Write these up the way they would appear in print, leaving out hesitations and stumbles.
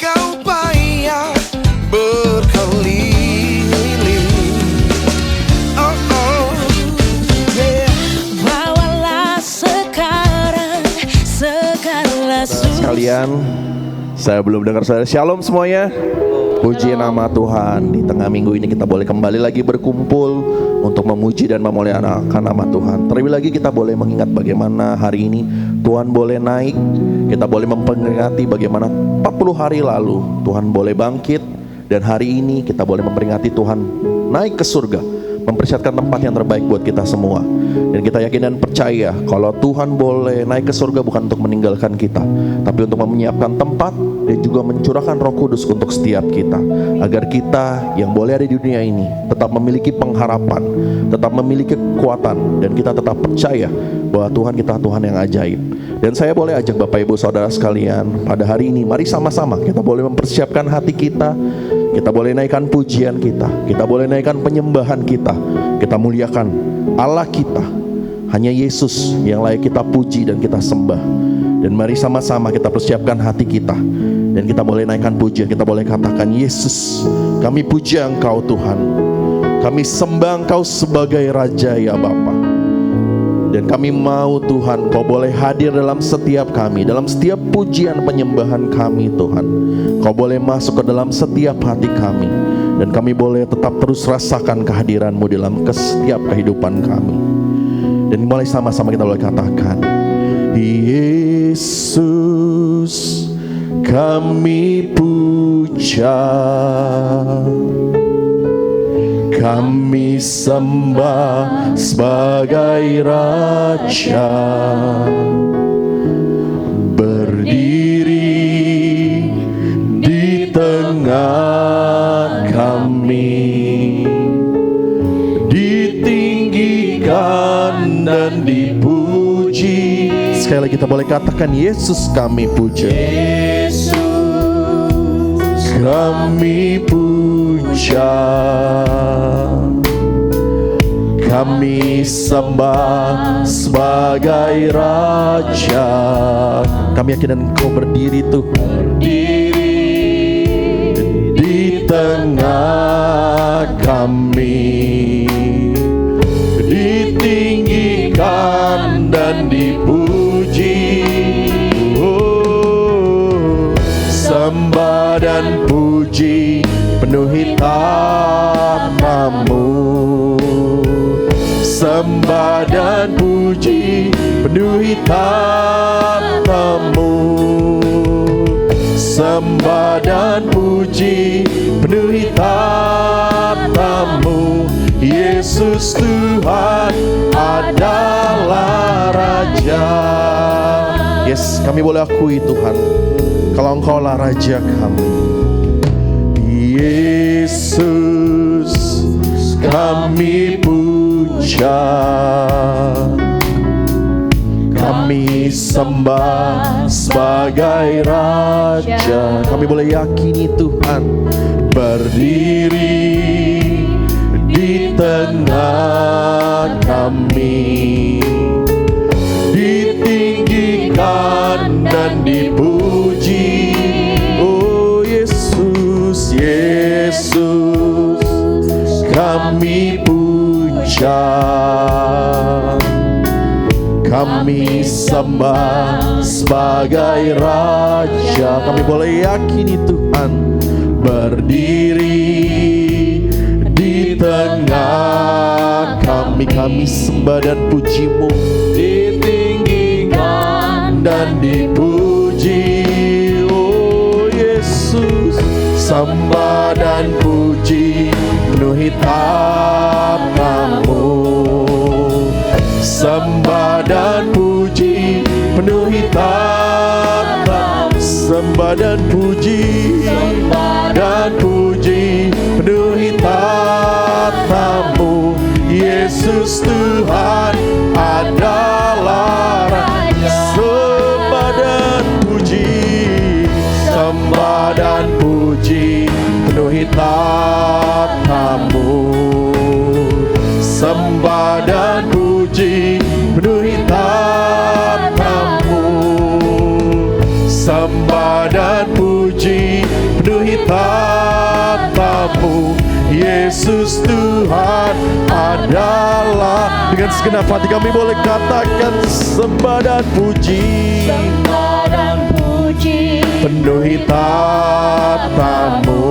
kau payah berkeliling. Oh, oh, yeah. Bawalah sekarang segala Sekalian, saya belum dengar saudara. Shalom semuanya. Puji nama Tuhan. Di tengah minggu ini kita boleh kembali lagi berkumpul untuk memuji dan memuliakan nama Tuhan. Terlebih lagi kita boleh mengingat bagaimana hari ini Tuhan boleh naik. Kita boleh memperingati bagaimana 40 hari lalu Tuhan boleh bangkit. Dan hari ini kita boleh memperingati Tuhan naik ke surga, mempersiapkan tempat yang terbaik buat kita semua. Dan kita yakin dan percaya kalau Tuhan boleh naik ke surga bukan untuk meninggalkan kita, tapi untuk menyiapkan tempat dan juga mencurahkan Roh Kudus untuk setiap kita, agar kita yang boleh ada di dunia ini tetap memiliki pengharapan, tetap memiliki kekuatan, dan kita tetap percaya bahwa Tuhan kita Tuhan yang ajaib. Dan saya boleh ajak Bapak Ibu Saudara sekalian pada hari ini, mari sama-sama kita boleh mempersiapkan hati kita. Kita boleh naikkan pujian kita boleh naikkan penyembahan kita muliakan Allah kita. Hanya Yesus yang layak kita puji dan kita sembah. Dan mari sama-sama kita persiapkan hati kita, dan kita boleh naikkan pujian. Kita boleh katakan, Yesus, kami puji Engkau Tuhan, kami sembah Engkau sebagai Raja ya Bapa. Dan kami mau Tuhan Kau boleh hadir dalam setiap kami, dalam setiap pujian penyembahan kami Tuhan. Kau boleh masuk ke dalam setiap hati kami, dan kami boleh tetap terus rasakan kehadiran-Mu dalam setiap kehidupan kami. Dan mulai sama-sama kita boleh katakan, Yesus kami puja, kami sembah sebagai Raja, berdiri di tengah kami, ditinggikan dan dipuji. Sekali lagi kita boleh katakan, Yesus kami puja, Yesus kami puja, kami sembah sebagai Raja. Kami yakin dan Engkau berdiri Tuhan, berdiri di tengah kami, ditinggikan dan dipuji. Oh, sembah dan puji penuhi tatamu, sembah dan puji penuhi tatamu, sembah dan puji penuhi tatamu. Yesus Tuhan adalah Raja. Yes, kami boleh akui Tuhan, kalau Engkaulah Raja kami. Yesus kami puja, kami sembah sebagai Raja. Kami boleh yakini Tuhan, berdiri di tengah kami, ditinggikan dan dipuji. Oh Yesus, Yesus kami puja, kami sembah sebagai Raja. Kami boleh yakini Tuhan, berdiri di tengah kami, kami sembah dan puji-Mu, ditinggikan dan dipuji. Oh Yesus, sembah dan puji penuhi tatamu, sembah dan puji penuhi tatamu, sembah dan puji, dan puji penuhi tatamu. Yesus Tuhan adalah Raja. Sembah dan puji, sembah dan puji penuhi tatamu, sembah dan puji penuhi tatamu, sembah dan puji penuhi tatamu. Yesus Tuhan adalah. Dengan segenap hati kami boleh katakan sembah dan puji. Sembah dan puji. Penuhi tatamu.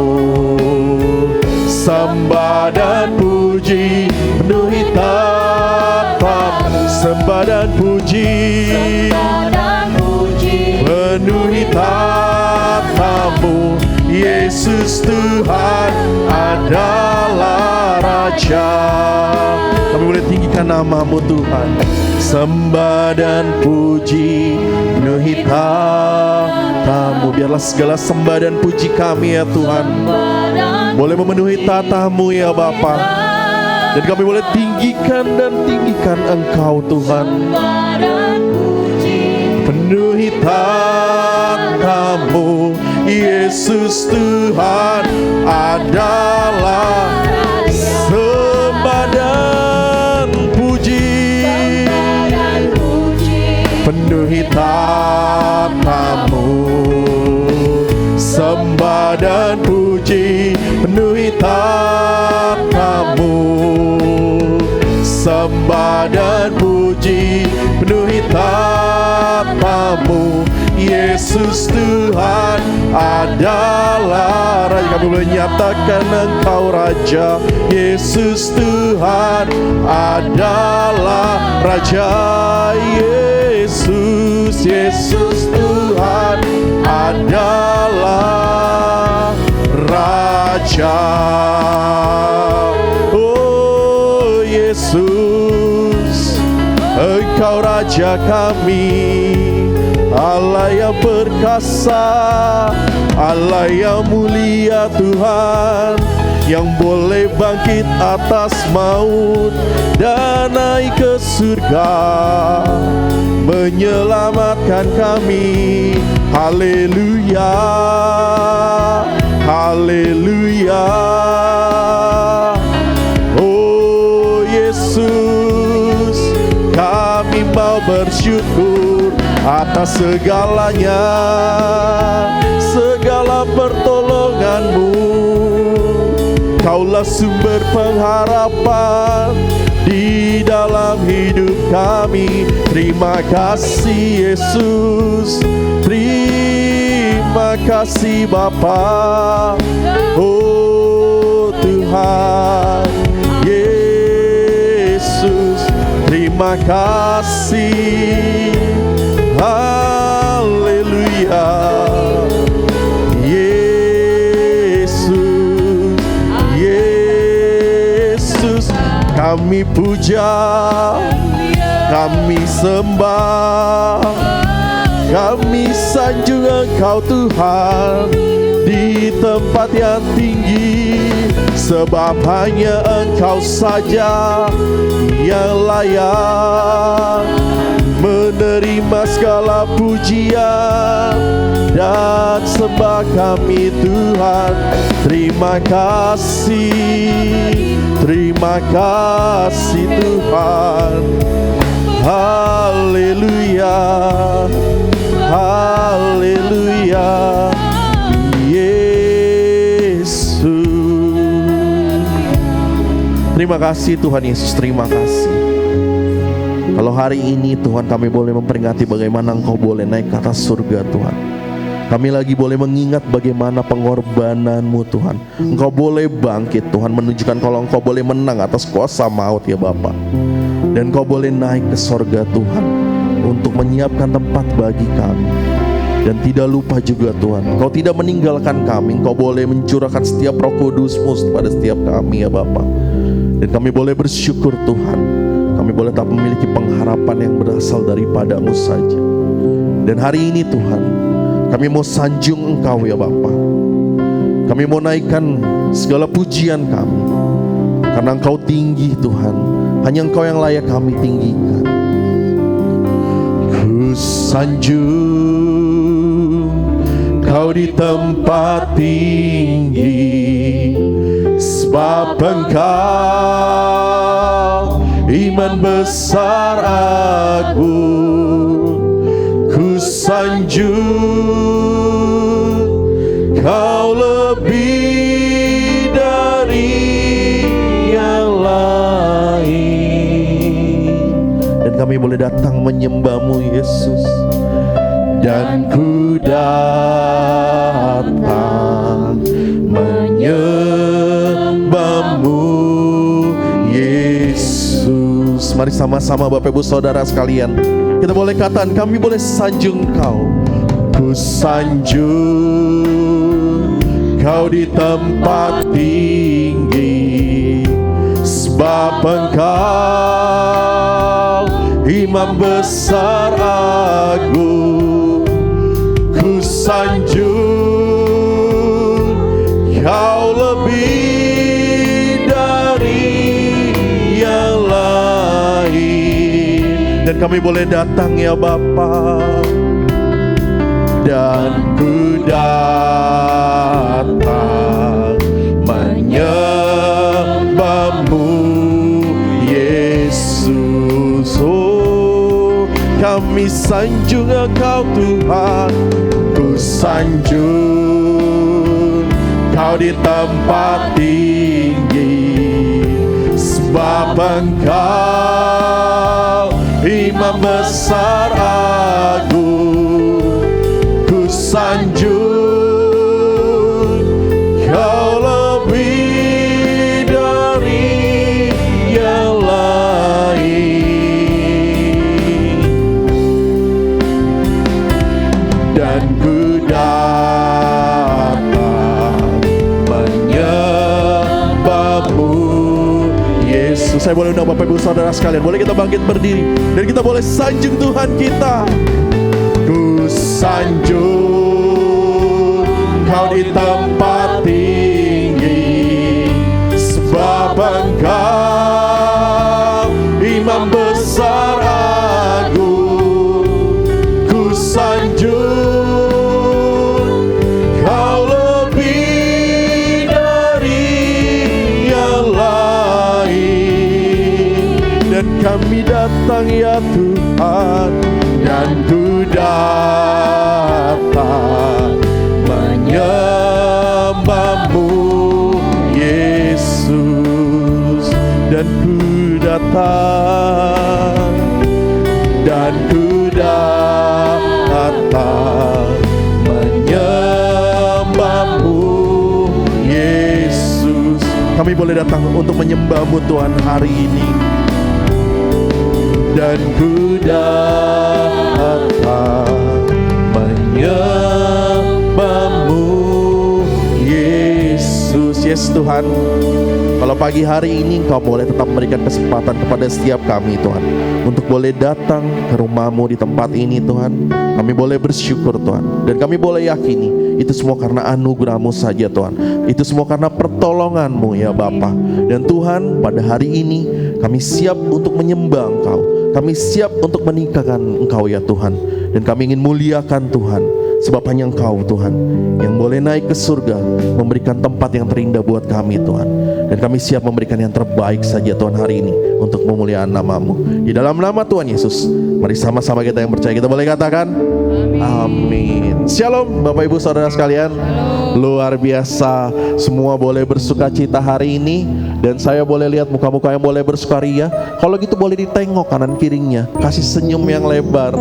Sembah dan puji. Penuhi tatamu. Sembah dan puji. Sembah dan puji. Penuhi tatamu. Yesus Tuhan adalah Raja. Kami boleh tinggikan namamu Tuhan. Sembah dan puji penuhi tatamu. Biarlah segala sembah dan puji kami ya Tuhan boleh memenuhi tatamu ya Bapa. Dan kami boleh tinggikan Engkau Tuhan. Penuhi tatamu. Yesus Tuhan adalah. Sembah dan puji. Penuhi tatamu. Sembah dan puji. Penuhi tatamu. Sembah dan puji. Penuhi tatamu. Yesus Tuhan adalah Raja. Kami boleh nyatakan Engkau Raja. Yesus Tuhan adalah Raja. Yesus Tuhan adalah Raja. Oh Yesus, Engkau Raja kami. Allah yang perkasa, Allah yang mulia Tuhan, yang boleh bangkit atas maut dan naik ke surga, menyelamatkan kami. Haleluya, haleluya. Oh Yesus, kami mau bersyukur atas segalanya, segala pertolongan-Mu. Kaulah sumber pengharapan di dalam hidup kami. Terima kasih Yesus, terima kasih Bapa. Oh Tuhan Yesus, terima kasih. Haleluya. Yesus, Yesus, kami puja, kami sembah, kami sanjung Engkau Tuhan di tempat yang tinggi, sebab hanya Engkau saja yang layak menerima segala pujian dan sembah kami Tuhan. Terima kasih Tuhan. Haleluya, haleluya. Yesus, terima kasih Tuhan Yesus, terima kasih. Kalau hari ini Tuhan kami boleh memperingati bagaimana Engkau boleh naik ke atas surga Tuhan. Kami lagi boleh mengingat bagaimana pengorbanan-Mu Tuhan. Engkau boleh bangkit Tuhan, menunjukkan kalau Engkau boleh menang atas kuasa maut ya Bapa. Dan Engkau boleh naik ke surga Tuhan untuk menyiapkan tempat bagi kami. Dan tidak lupa juga Tuhan, Engkau tidak meninggalkan kami. Engkau boleh mencurahkan setiap Roh Kudus-Mu pada setiap kami ya Bapa. Dan kami boleh bersyukur Tuhan. Kami boleh tak memiliki pengharapan yang berasal daripada-Mu saja. Dan hari ini Tuhan, kami mau sanjung Engkau ya Bapa. Kami mau naikkan segala pujian kami, karena Engkau tinggi Tuhan. Hanya Engkau yang layak kami tinggikan. Ku sanjung Kau di tempat tinggi, sebab Engkau iman besar agung. Ku sanjung Kau lebih dari yang lain. Dan kami boleh datang menyembah-Mu Yesus. Dan ku datang menyembah-Mu Yesus. Mari sama-sama Bapak Ibu Saudara sekalian, kita boleh katakan, kami boleh sanjung Kau. Ku sanjung Kau di tempat tinggi, sebab Engkau Imam besar agung. Ku sanjung Kau lebih dari yang lain. Dan kami boleh datang ya Bapa. Dan ku datang menyembah-Mu Yesus. Oh, kami sanjung Engkau Tuhan. Ku sanjung Kau di tempat tinggi, sebab Engkau Imam besar agung. Sanjung Kau lebih dari yang lain. Dan ku datang menyembah-Mu Yesus. Saya boleh undang Bapak Ibu Saudara sekalian, boleh kita bangkit berdiri dan kita boleh sanjung Tuhan kita. Ku sanjung Kau di tempat tinggi, sebab Engkau Imam besar agung. Ku sanjung Kau lebih dari yang lain. Dan kami datang ya Tuhan, dan ku datang menyembah-Mu Yesus. Dan ku datang, dan ku datang menyembah-Mu Yesus. Kami boleh datang untuk menyembah-Mu Tuhan hari ini. Dan ku datang menyembah-Mu Yesus. Yes Tuhan, kalau pagi hari ini Engkau boleh tetap memberikan kesempatan kepada setiap kami Tuhan, untuk boleh datang ke rumah-Mu di tempat ini Tuhan. Kami boleh bersyukur Tuhan, dan kami boleh yakini itu semua karena anugerah-Mu saja Tuhan. Itu semua karena pertolongan-Mu ya Bapa. Dan Tuhan, pada hari ini kami siap untuk menyembah Engkau. Kami siap untuk menikahkan Engkau ya Tuhan. Dan kami ingin muliakan Tuhan, sebab hanya Engkau Tuhan yang boleh naik ke surga, memberikan tempat yang terindah buat kami Tuhan. Dan kami siap memberikan yang terbaik saja Tuhan hari ini, untuk memuliakan nama-Mu. Di dalam nama Tuhan Yesus, mari sama-sama kita yang percaya, kita boleh katakan amin. Shalom Bapak Ibu Saudara sekalian. Luar biasa, semua boleh bersuka cita hari ini. Dan saya boleh lihat muka-muka yang boleh bersukaria. Kalau gitu boleh ditengok kanan kirinya, kasih senyum yang lebar.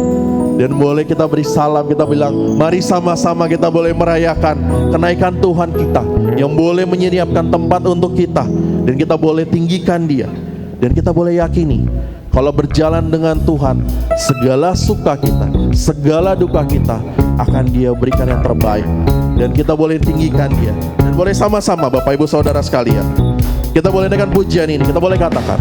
Dan boleh kita beri salam, kita bilang mari sama-sama kita boleh merayakan kenaikan Tuhan kita, yang boleh menyiapkan tempat untuk kita. Dan kita boleh tinggikan Dia. Dan kita boleh yakini, kalau berjalan dengan Tuhan, segala suka kita, segala duka kita akan Dia berikan yang terbaik. Dan kita boleh tinggikan Dia. Dan boleh sama-sama Bapak Ibu Saudara sekalian, kita boleh dengan pujian ini, kita boleh katakan,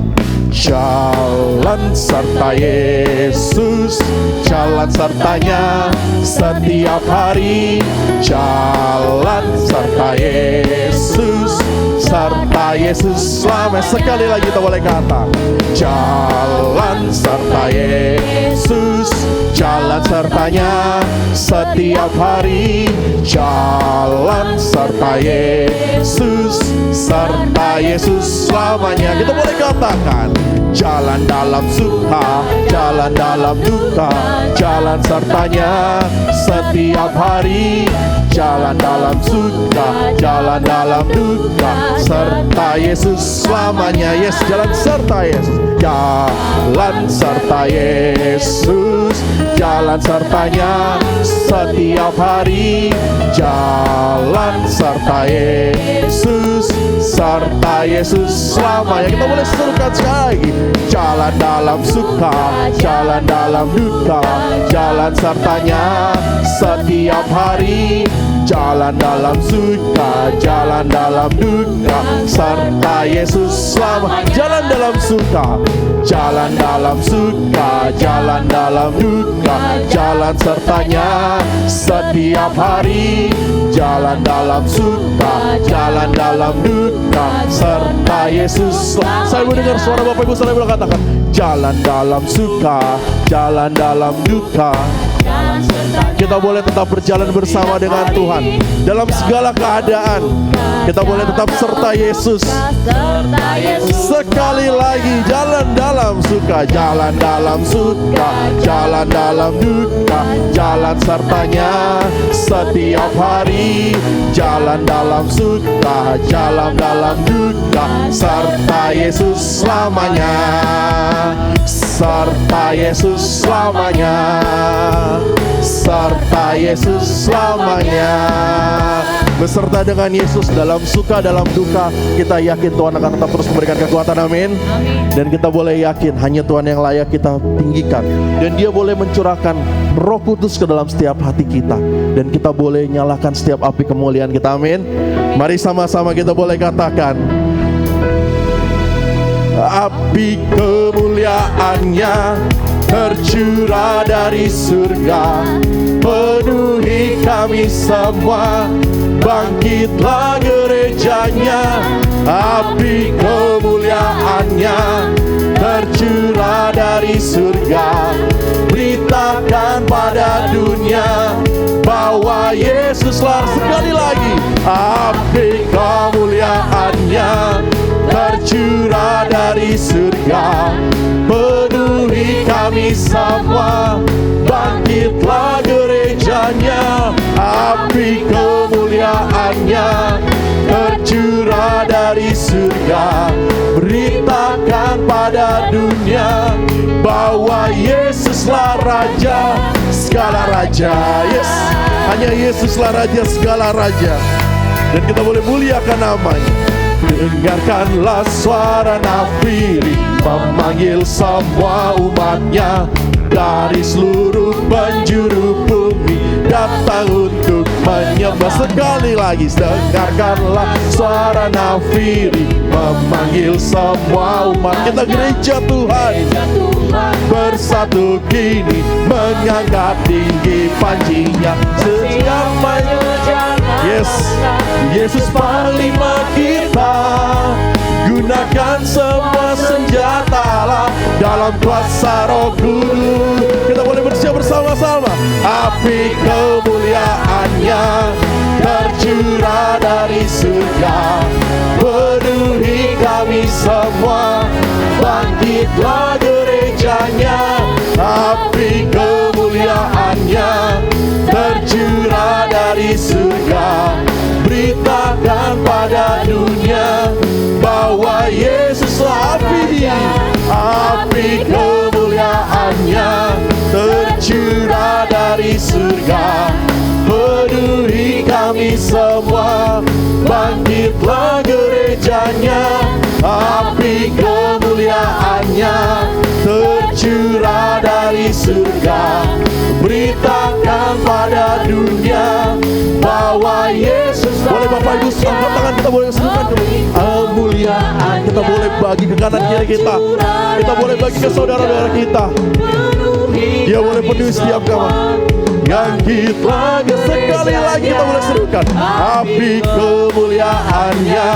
jalan serta Yesus, jalan sertanya setiap hari. Jalan serta Yesus, serta Yesus selama. Sekali lagi kita boleh kata, jalan serta Yesus, jalan sertanya setiap setiap hari. Jalan serta Yesus, serta Yesus selamanya. Kita boleh katakan, jalan dalam suka, jalan dalam duka, jalan sertanya setiap hari. Jalan dalam suka, jalan dalam duka, serta Yesus selamanya. Yes, jalan serta Yesus, jalan serta Yesus, jalan sertanya setiap hari. Jalan serta Yesus, serta Yesus selamanya. Kita boleh serukan sekali lagi. Jalan dalam suka, jalan dalam duka, jalan sertanya setiap hari. Jalan dalam suka, jalan dalam duka, serta Yesus selamanya. Jalan dalam suka, jalan dalam suka, jalan dalam duka, jalan sertanya setiap hari. Jalan dalam suka, jalan dalam duka, serta Yesus. Saya mendengar suara Bapak Ibu, saya boleh katakan, jalan dalam suka, jalan dalam duka. Kita boleh tetap berjalan bersama dengan Tuhan dalam segala keadaan. Kita boleh tetap serta Yesus. Sekali lagi, jalan dalam suka, jalan dalam suka, jalan dalam duka, jalan sertanya setiap hari. Jalan dalam suka, jalan dalam duka, serta Yesus selamanya. Serta Yesus selamanya, serta Yesus selamanya. Beserta dengan Yesus dalam suka, dalam duka, kita yakin Tuhan akan tetap terus memberikan kekuatan. Amin. Dan kita boleh yakin hanya Tuhan yang layak kita tinggikan, dan Dia boleh mencurahkan Roh Kudus ke dalam setiap hati kita, dan kita boleh nyalakan setiap api kemuliaan kita. Amin. Mari sama-sama kita boleh katakan, api kemuliaannya tercurah dari surga, penuhi kami semua. Bangkitlah gerejanya, api kemuliaannya tercurah dari surga. Beritakan pada dunia bahwa Yesuslah. Sekali lagi, api kemuliaannya tercurah dari surga, penuhi kami semua. Bangkitlah gerejanya, api kemuliaannya tercurah dari surga. Beritakan pada dunia bahwa Yesuslah Raja segala raja. Yes, hanya Yesuslah Raja segala raja, dan kita boleh muliakan namanya. Dengarkanlah suara nafiri memanggil semua umatnya dari seluruh penjuru bumi, datang untuk menyembah. Sekali lagi, dengarkanlah suara nafiri memanggil semua umat. Kita gereja Tuhan bersatu kini, mengangkat tinggi panjinya setiap Yes, Yesus Panglima kita. Gunakan semua senjata lah dalam kuasa Roh Kudus. Kita boleh bersiap bersama-sama. Api kemuliaannya tercurah dari surga, penuhi kami semua. Bangkitlah gerejanya, api kemuliaannya tercurah dari surga. Beritakan pada dunia bahwa Yesuslah api. Api kemuliaannya tercurah dari surga, penuhi kami semua. Bangkitlah gerejanya, api kemuliaannya tercurah dari surga. Beritakan pada dunia bahwa Yesus. Boleh Bapak Ibu angkat tangan, kita boleh serukan kemuliaan. Kita boleh bagi ke kanan kiri kita. Kita boleh bagi ke saudara-saudara kita. Dia boleh penuhi setiap kamar. Bangkitlah, sekali lagi kita boleh serukan. Api kemuliaannya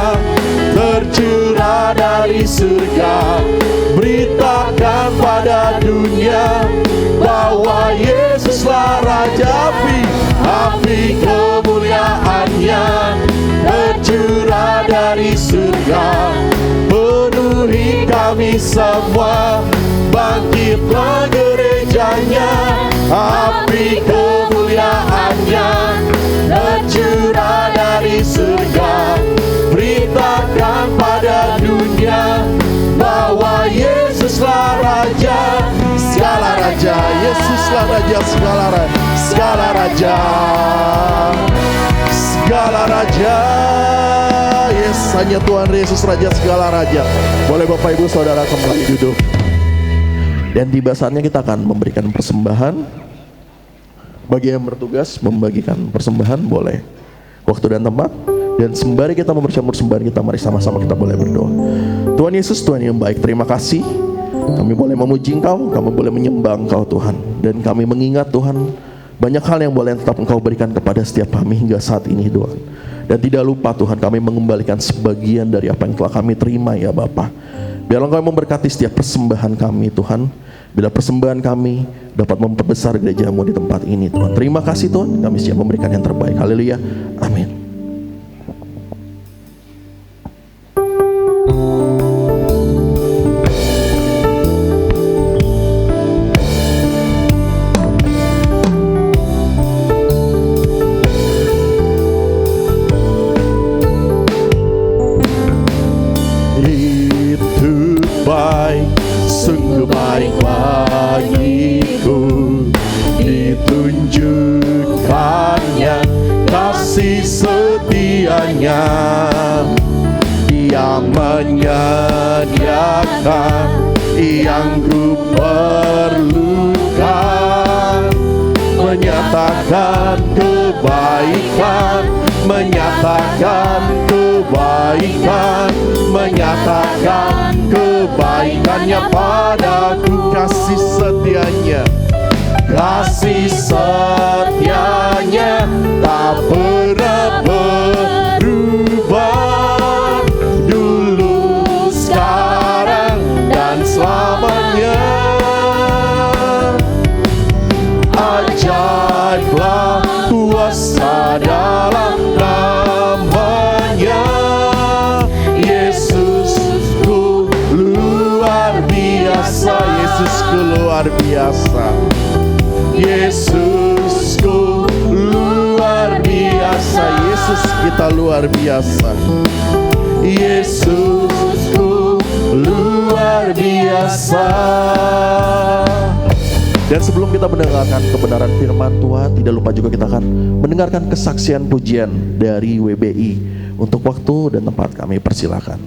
tercurah dari surga. Beritakan pada dunia bahwa Yesuslah Raja. Api surga. Penuhi kami semua, bangkitlah gerejanya, api kemuliaannya tercurah dari surga. Beritakan pada dunia bahwa Yesuslah Raja, segala Raja. Yesuslah Raja, segala Raja, segala Raja, segala Raja. Yes, hanya Tuhan Yesus Raja, segala Raja. Boleh Bapak Ibu Saudara kembali duduk. Dan tiba saatnya kita akan memberikan persembahan. Bagi yang bertugas membagikan persembahan boleh waktu dan tempat. Dan sembari kita memberikan persembahan kita, mari sama-sama kita boleh berdoa. Tuhan Yesus, Tuhan yang baik, terima kasih. Kami boleh memuji Engkau, kami boleh menyembah Engkau Tuhan. Dan kami mengingat Tuhan, banyak hal yang boleh tetap Engkau berikan kepada setiap kami hingga saat ini Tuhan. Dan tidak lupa Tuhan, kami mengembalikan sebagian dari apa yang telah kami terima ya Bapa. Biarlah Engkau memberkati setiap persembahan kami Tuhan. Bila persembahan kami dapat memperbesar gereja-Mu di tempat ini Tuhan. Terima kasih Tuhan, kami siap memberikan yang terbaik. Haleluya, amin. Sungguh baik bagiku ditunjukkannya kasih setianya. Dia menyediakan yang ku perlukan, menyatakan kebaikan, menyatakan kebaikan, menyatakan kebaikannya padaku. Kasih setianya, kasih setianya tak pernah berubah, dulu, sekarang, dan selamanya. Ajaiblah kuasa dalam namanya. Yesusku luar biasa, Yesusku luar biasa, Yesusku luar biasa, Yesus kita luar biasa, Yesusku luar biasa. Dan sebelum kita mendengarkan kebenaran firman Tuhan, tidak lupa juga kita akan mendengarkan kesaksian pujian dari WBI. Untuk waktu dan tempat kami persilakan.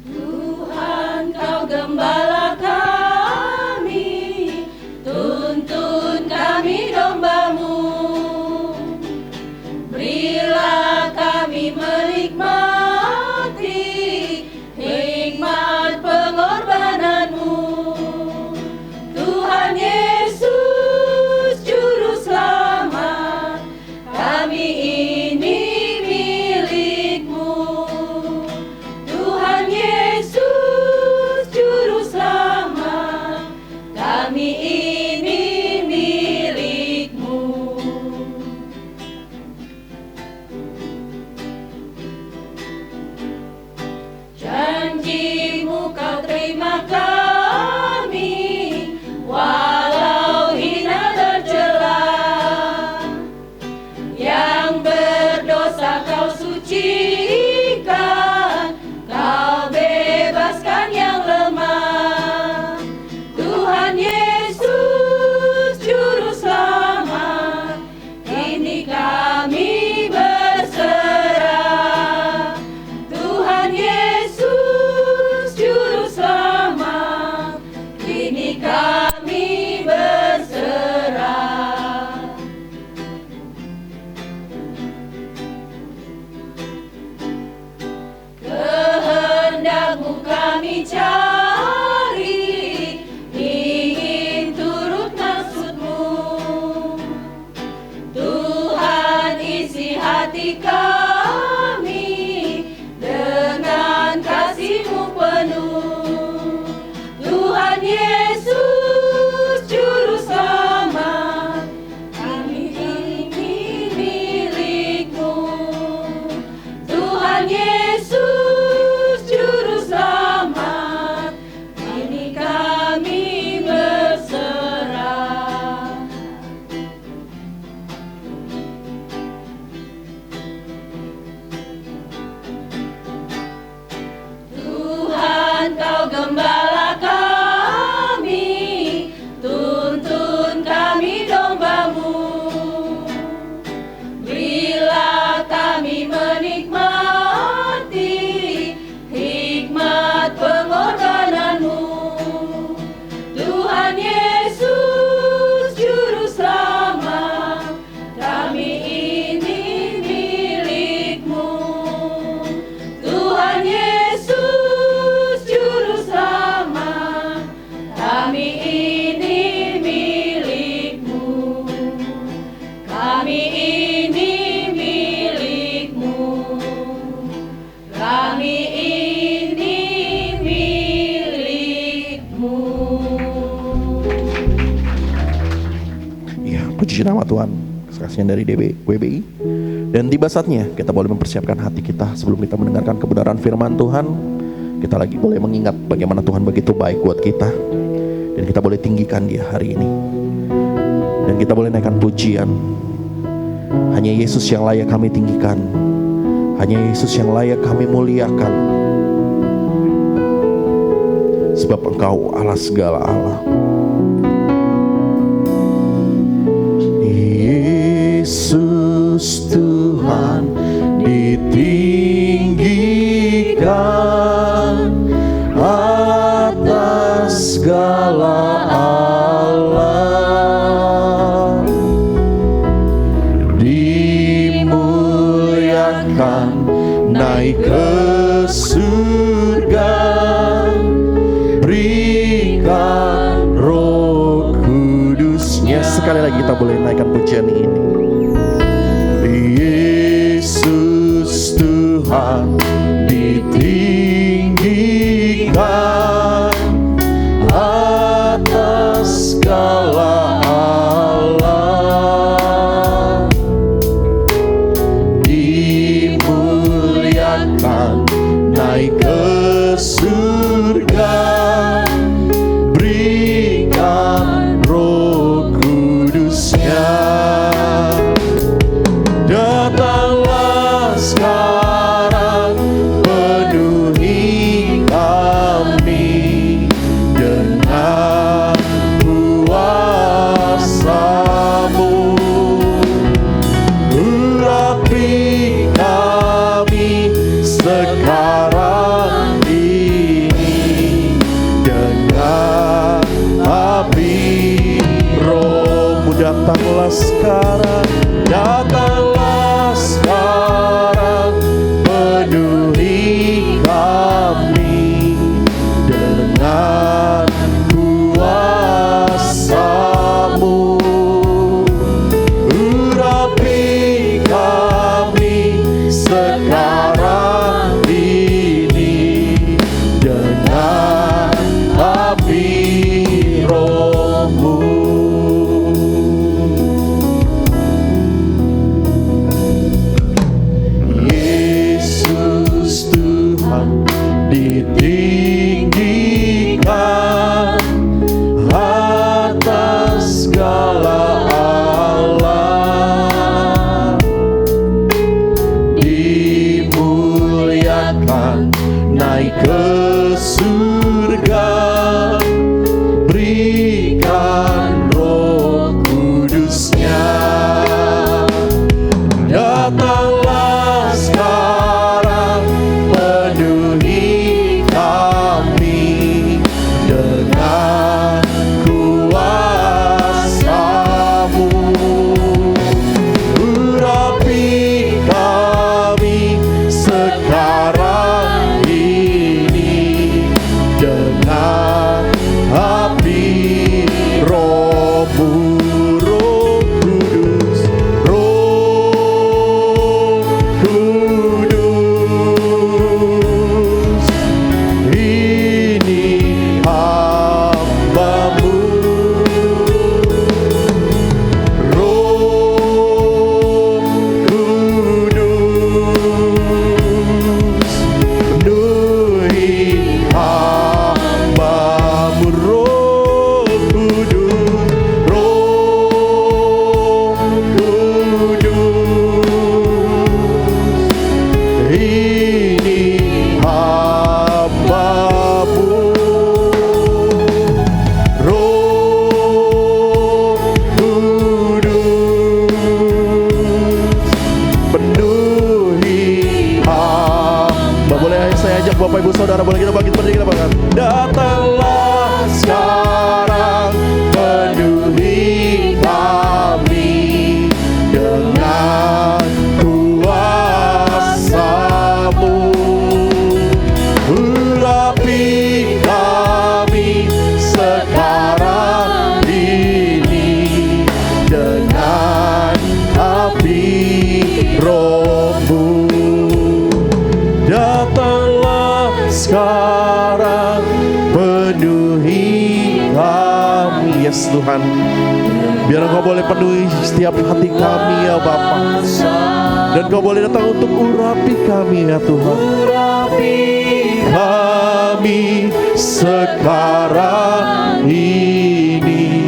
Tuhan, Kau gembala kami, tuntun kami domba-Mu. Berilah kami menikmati hikmat pengorbanan-Mu. Tuhan Yesus Juru Selamat, kami ini milik-Mu. Tuhan Yesus Juru Selamat, kami ini milik-Mu. Janji-Mu Kau terima kami, walau hina tercela. Yang berdosa Kau sucikan, Kau bebaskan yang lemah. Tuhan Yesus Juru Selamat, kini kami berserah. Tuhan Yesus Juru Selamat, kini kami berserah. Kehendak-Mu kami cari, ingin turut maksud-Mu. Tuhan, isi hati kami dengan kasih-Mu Puji nama Tuhan, kasihnya dari WBI. Dan tiba saatnya kita boleh mempersiapkan hati kita sebelum kita mendengarkan kebenaran firman Tuhan. Kita lagi boleh mengingat bagaimana Tuhan begitu baik buat kita, dan kita boleh tinggikan Dia hari ini. Dan kita boleh naikkan pujian. Hanya Yesus yang layak kami tinggikan, hanya Yesus yang layak kami muliakan, sebab Engkau Allah segala Allah. Yesus Tuhan ditinggikan atas segala Allah, dimuliakan naik ke surga, berikan Roh Kudus-Nya. Sekali lagi kita boleh naikkan pujian ini. Yesus Tuhan ditinggikan atas segala Allah, dimuliakan naik ke surga, berikan Roh Kudus-Nya. Datanglah sekarang, penuhi kami dengan kuasa-Mu. Urapi kami sekarang ini dengan api Roh-Mu. Datanglah sekarang, datanglah sekarang, penuhi kami dengan kuasa-Mu. Urapi kami sekarang ini dengan api Roh-Mu. Yesus Tuhan ditinggikan atas segala Allah, dimuliakan naik ke surga, berikan Roh Kudus-Nya. Datanglah sekarang, penuhi kami dengan kuasa-Mu. Urapi kami sekarang ini dengan api Roh-Mu. Roh Kudus, Roh Kudus, ini hamba-Mu. Roh Kudus, penuhi hamba-Mu. Roh Kudus, Roh Kudus, ini hamba-Mu. Roh Kudus, penuhi hamba. Boleh saya ajak Bapak Ibu Saudara, boleh kita bangkit berdiri, kita bangkit. Datanglah sekarang, penuhi kami dengan kuasa-Mu. Urapi kami sekarang ini dengan api Roh-Mu. Datanglah sekarang, penuhi kami. Yes Tuhan, Biar Engkau boleh penuhi setiap hati kami ya Bapa. Dan Engkau boleh datang untuk urapi kami ya Tuhan. Kami sekarang ini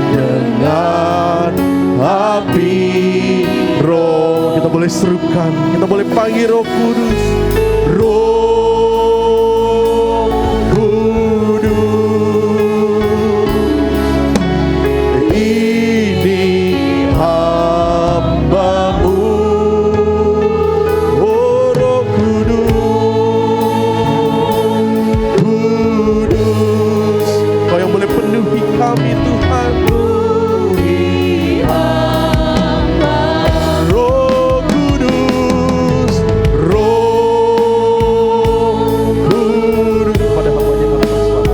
dengan api Roh. Kita boleh serukan, kita boleh panggil Roh Kudus. Roh Kudus, ini hamba-Mu. Oh Roh Kudus, Kau yang boleh penuhi kami Tuhan. Roh Kudus, Roh Kudus, pada hamba-Nya kami bersama.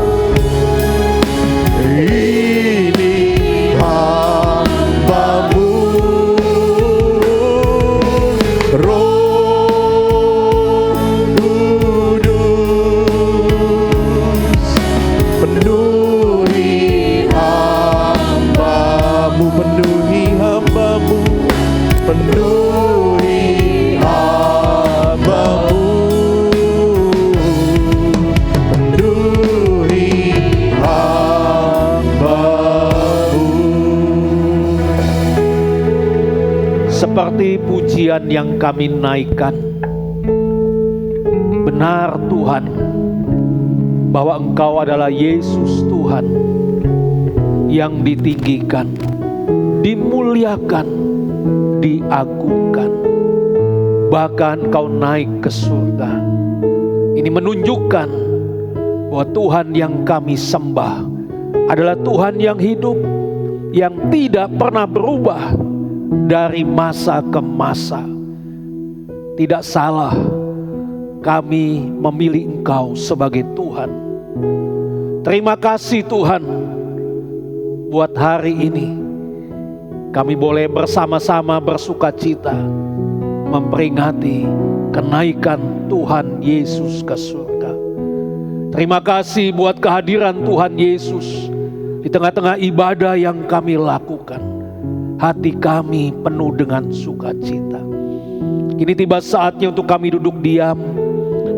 Ini hamba-Mu, Roh Kudus, penuhi hamba-Mu, penuhi hamba-Mu, penuhi hamba-Mu, penuhi hamba-Mu. Seperti pujian yang kami naikkan, benar Tuhan, bahwa Engkau adalah Yesus Tuhan yang ditinggikan, dimuliakan, diagungkan, bahkan Kau naik ke surga. Ini menunjukkan bahwa Tuhan yang kami sembah adalah Tuhan yang hidup, yang tidak pernah berubah dari masa ke masa. Tidak salah kami memilih Engkau sebagai Tuhan. Terima kasih Tuhan, buat hari ini kami boleh bersama-sama bersuka cita memperingati kenaikan Tuhan Yesus ke surga. Terima kasih buat kehadiran Tuhan Yesus di tengah-tengah ibadah yang kami lakukan. Hati kami penuh dengan sukacita. Kini tiba saatnya untuk kami duduk diam,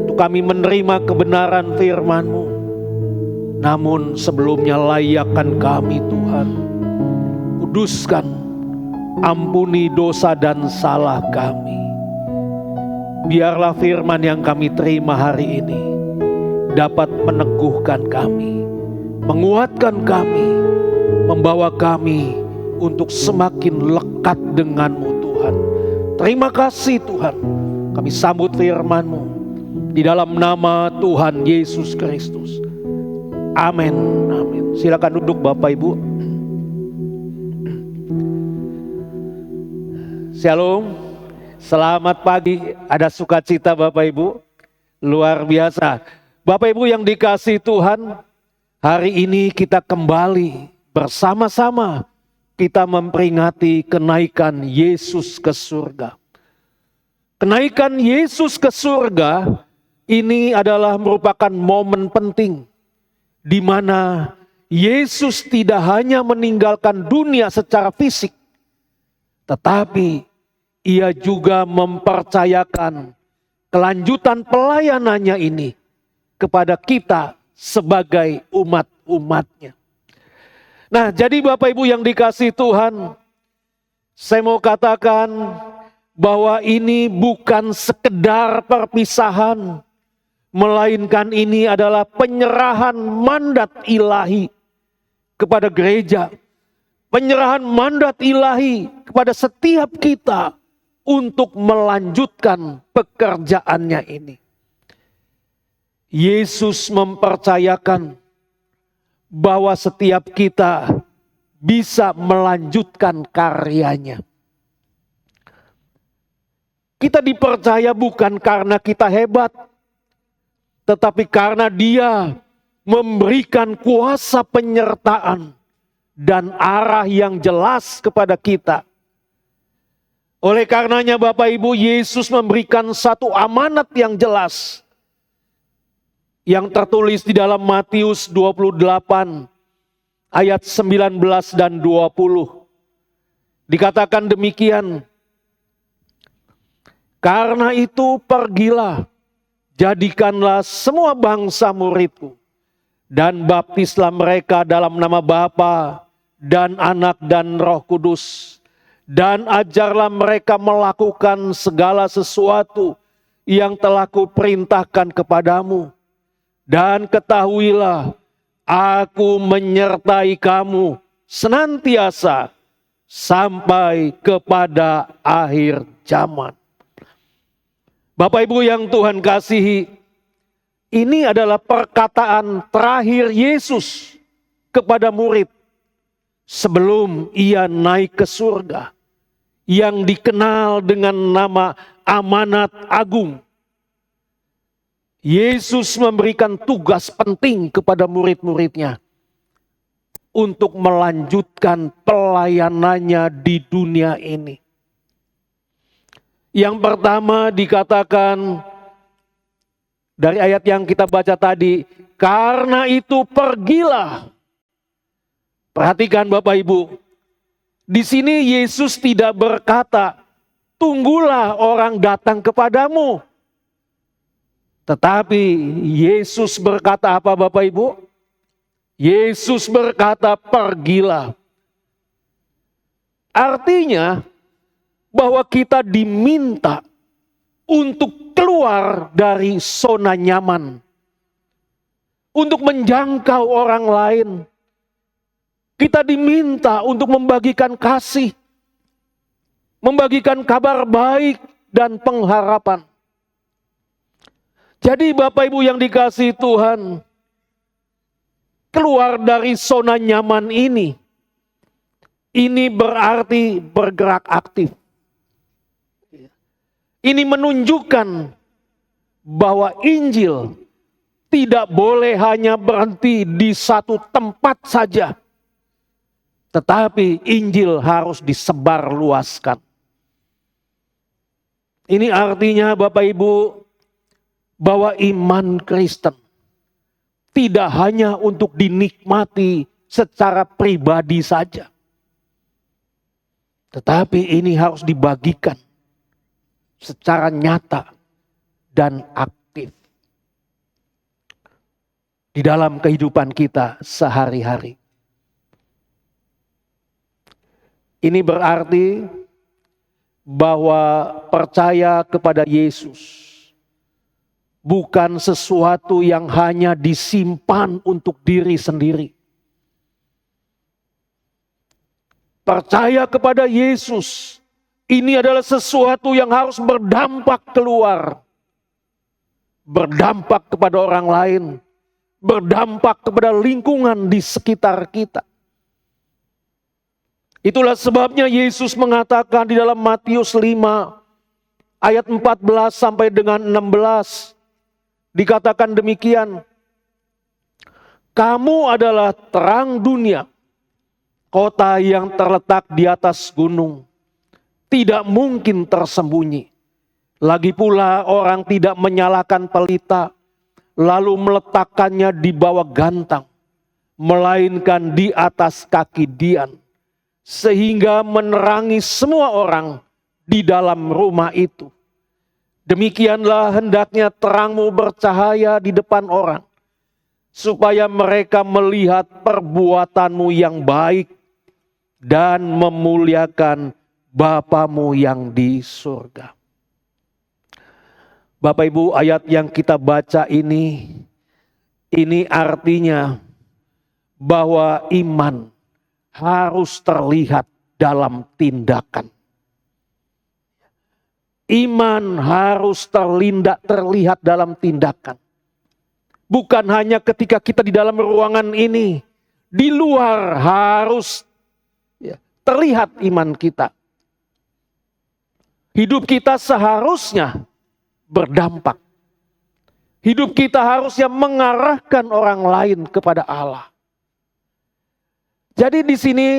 untuk kami menerima kebenaran firman-Mu. Namun sebelumnya layakkan kami Tuhan, kuduskan, ampuni dosa dan salah kami. Biarlah firman yang kami terima hari ini dapat meneguhkan kami, menguatkan kami, membawa kami untuk semakin lekat dengan-Mu Tuhan. Terima kasih Tuhan, kami sambut firman-Mu di dalam nama Tuhan Yesus Kristus. Amin, amin. Silakan duduk Bapak Ibu. Shalom, selamat pagi. Ada sukacita Bapak Ibu, luar biasa. Bapak Ibu yang dikasihi Tuhan, hari ini kita kembali bersama-sama kita memperingati kenaikan Yesus ke surga. Kenaikan Yesus ke surga ini adalah merupakan momen penting di mana Yesus tidak hanya meninggalkan dunia secara fisik, tetapi Ia juga mempercayakan kelanjutan pelayanannya ini kepada kita sebagai umat-umatnya. Nah, jadi Bapak Ibu yang dikasihi Tuhan, saya mau katakan bahwa ini bukan sekedar perpisahan, melainkan ini adalah penyerahan mandat ilahi kepada gereja, penyerahan mandat ilahi kepada setiap kita untuk melanjutkan pekerjaannya ini. Yesus mempercayakan bahwa setiap kita bisa melanjutkan karyanya. Kita dipercaya bukan karena kita hebat, tetapi karena Dia memberikan kuasa penyertaan dan arah yang jelas kepada kita. Oleh karenanya Bapak Ibu, Yesus memberikan satu amanat yang jelas yang tertulis di dalam Matius 28 ayat 19 dan 20. Dikatakan demikian, karena itu pergilah, jadikanlah semua bangsa muridku, dan baptislah mereka dalam nama Bapa dan Anak dan Roh Kudus, dan ajarlah mereka melakukan segala sesuatu yang telah kuperintahkan kepadamu. Dan ketahuilah, aku menyertai kamu senantiasa sampai kepada akhir zaman. Bapak Ibu yang Tuhan kasihi, ini adalah perkataan terakhir Yesus kepada murid sebelum ia naik ke surga, yang dikenal dengan nama amanat agung. Yesus memberikan tugas penting kepada murid-muridnya untuk melanjutkan pelayanannya di dunia ini. Yang pertama dikatakan dari ayat yang kita baca tadi, karena itu pergilah. Perhatikan Bapak Ibu, di sini Yesus tidak berkata, tunggulah orang datang kepadamu. Tetapi Yesus berkata apa Bapak Ibu? Yesus berkata, pergilah. Artinya bahwa kita diminta untuk keluar dari zona nyaman, untuk menjangkau orang lain. Kita diminta untuk membagikan kasih, membagikan kabar baik dan pengharapan. Jadi Bapak Ibu yang dikasihi Tuhan, keluar dari zona nyaman ini berarti bergerak aktif. Ini menunjukkan bahwa Injil tidak boleh hanya berhenti di satu tempat saja, tetapi Injil harus disebarluaskan. Ini artinya Bapak Ibu, bahwa iman Kristen tidak hanya untuk dinikmati secara pribadi saja, tetapi ini harus dibagikan secara nyata dan aktif di dalam kehidupan kita sehari-hari. Ini berarti bahwa percaya kepada Yesus bukan sesuatu yang hanya disimpan untuk diri sendiri. Percaya kepada Yesus, ini adalah sesuatu yang harus berdampak keluar. Berdampak kepada orang lain. Berdampak kepada lingkungan di sekitar kita. Itulah sebabnya Yesus mengatakan di dalam Matius 5 ayat 14 sampai dengan 16. Dikatakan demikian, kamu adalah terang dunia, kota yang terletak di atas gunung, tidak mungkin tersembunyi. Lagi pula orang tidak menyalakan pelita, lalu meletakkannya di bawah gantang, melainkan di atas kaki dian, sehingga menerangi semua orang di dalam rumah itu. Demikianlah hendaknya terangmu bercahaya di depan orang, supaya mereka melihat perbuatanmu yang baik dan memuliakan Bapamu yang di surga. Bapak Ibu, ayat yang kita baca ini artinya bahwa iman harus terlihat dalam tindakan. Iman harus terlihat dalam tindakan. Bukan hanya ketika kita di dalam ruangan ini. Di luar harus terlihat iman kita. Hidup kita seharusnya berdampak. Hidup kita harusnya mengarahkan orang lain kepada Allah. Jadi di sini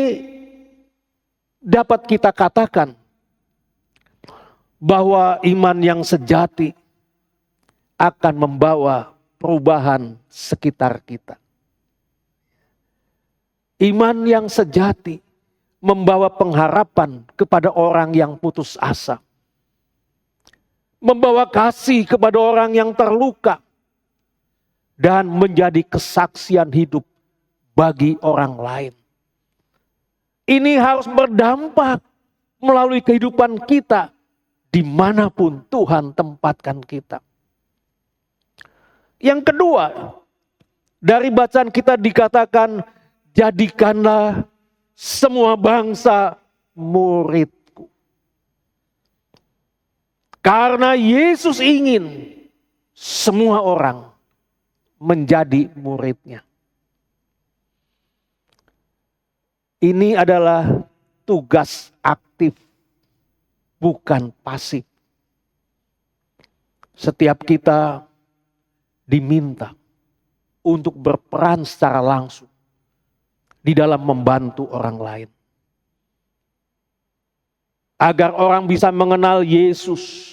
dapat kita katakan bahwa iman yang sejati akan membawa perubahan sekitar kita. Iman yang sejati membawa pengharapan kepada orang yang putus asa. Membawa kasih kepada orang yang terluka. Dan menjadi kesaksian hidup bagi orang lain. Ini harus berdampak melalui kehidupan kita dimanapun Tuhan tempatkan kita. Yang kedua, dari bacaan kita dikatakan, jadikanlah semua bangsa muridku. Karena Yesus ingin semua orang menjadi muridnya. Ini adalah tugas aktif, bukan pasif. Setiap kita diminta untuk berperan secara langsung di dalam membantu orang lain. Agar orang bisa mengenal Yesus,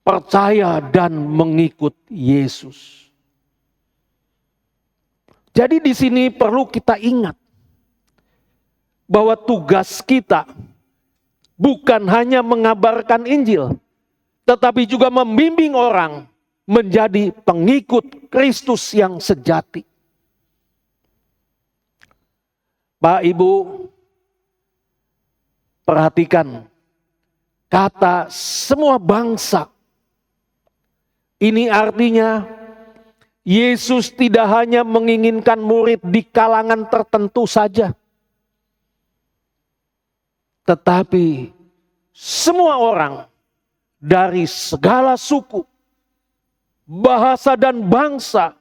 percaya dan mengikut Yesus. Jadi di sini perlu kita ingat bahwa tugas kita bukan hanya mengabarkan Injil, tetapi juga membimbing orang menjadi pengikut Kristus yang sejati. Pak, Ibu, perhatikan kata semua bangsa. Ini artinya Yesus tidak hanya menginginkan murid di kalangan tertentu saja, tetapi semua orang dari segala suku, bahasa dan bangsa,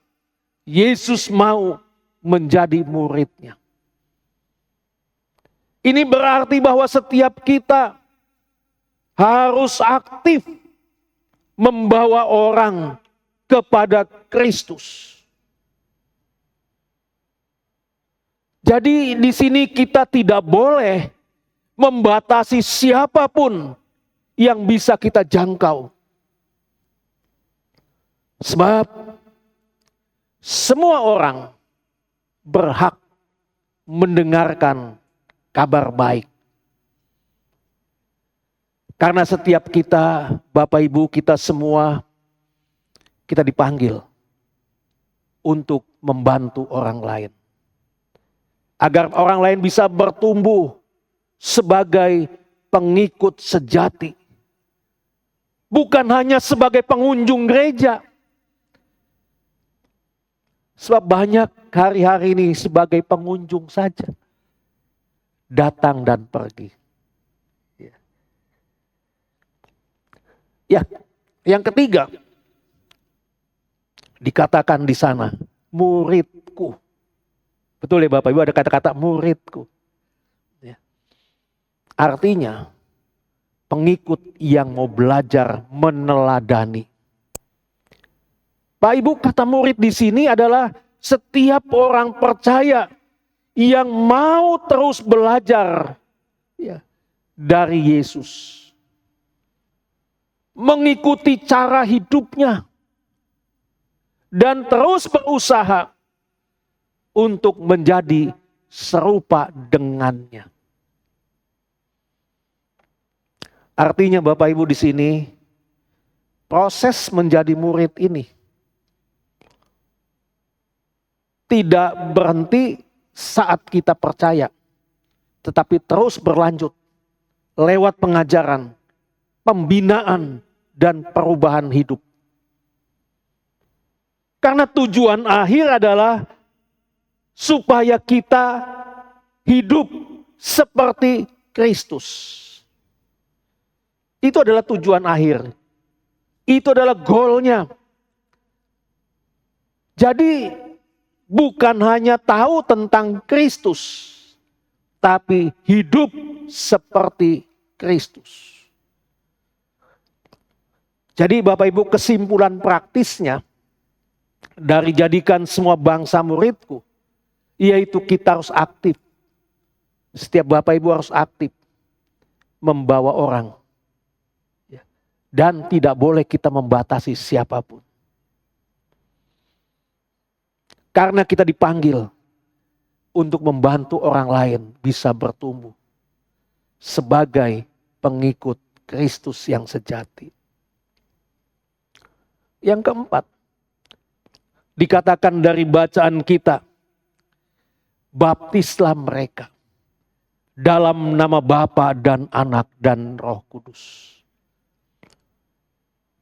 Yesus mau menjadi muridnya. Ini berarti bahwa setiap kita harus aktif membawa orang kepada Kristus. Jadi di sini kita tidak boleh membatasi siapapun yang bisa kita jangkau. Sebab semua orang berhak mendengarkan kabar baik. Karena setiap kita, Bapak Ibu, kita semua, kita dipanggil untuk membantu orang lain. Agar orang lain bisa bertumbuh sebagai pengikut sejati. Bukan hanya sebagai pengunjung gereja. Sebab banyak hari-hari ini sebagai pengunjung saja. Datang dan pergi. Ya, yang ketiga dikatakan di sana, muridku. Betul ya Bapak Ibu, ada kata-kata muridku. Ya. Artinya pengikut yang mau belajar meneladani. Pak Ibu, kata murid di sini adalah setiap orang percaya yang mau terus belajar ya, dari Yesus. Mengikuti cara hidupnya. Dan terus berusaha untuk menjadi serupa dengannya. Artinya Bapak Ibu di sini, proses menjadi murid ini tidak berhenti saat kita percaya, tetapi terus berlanjut lewat pengajaran, pembinaan, dan perubahan hidup. Karena tujuan akhir adalah supaya kita hidup seperti Kristus. Itu adalah tujuan akhir. Itu adalah goalnya. Jadi bukan hanya tahu tentang Kristus, tapi hidup seperti Kristus. Jadi Bapak Ibu, kesimpulan praktisnya dari jadikan semua bangsa muridku, yaitu kita harus aktif. Setiap Bapak Ibu harus aktif membawa orang. Dan tidak boleh kita membatasi siapapun. Karena kita dipanggil untuk membantu orang lain bisa bertumbuh sebagai pengikut Kristus yang sejati. Yang keempat, dikatakan dari bacaan kita, baptislah mereka dalam nama Bapa dan Anak dan Roh Kudus.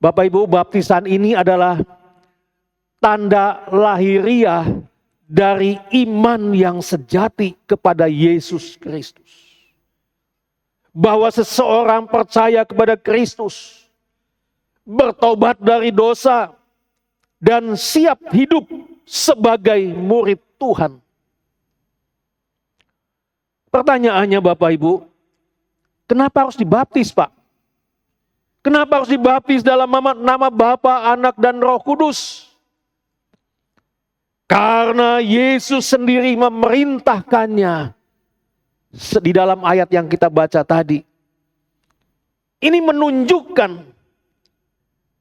Bapak Ibu, baptisan ini adalah tanda lahiriah dari iman yang sejati kepada Yesus Kristus. Bahwa seseorang percaya kepada Kristus, bertobat dari dosa, dan siap hidup sebagai murid Tuhan. Pertanyaannya Bapak Ibu, kenapa harus dibaptis Pak? Kenapa harus dibaptis dalam nama Bapa, Anak, dan Roh Kudus? Karena Yesus sendiri memerintahkannya di dalam ayat yang kita baca tadi. Ini menunjukkan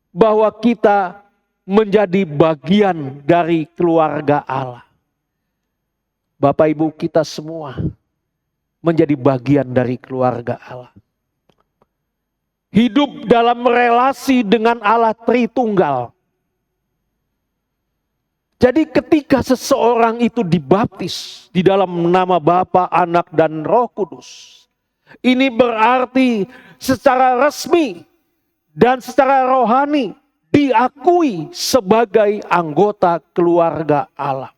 bahwa kita menjadi bagian dari keluarga Allah. Bapak Ibu, kita semua menjadi bagian dari keluarga Allah. Hidup dalam relasi dengan Allah Tritunggal. Jadi ketika seseorang itu dibaptis di dalam nama Bapa, Anak, dan Roh Kudus, ini berarti secara resmi dan secara rohani diakui sebagai anggota keluarga Allah.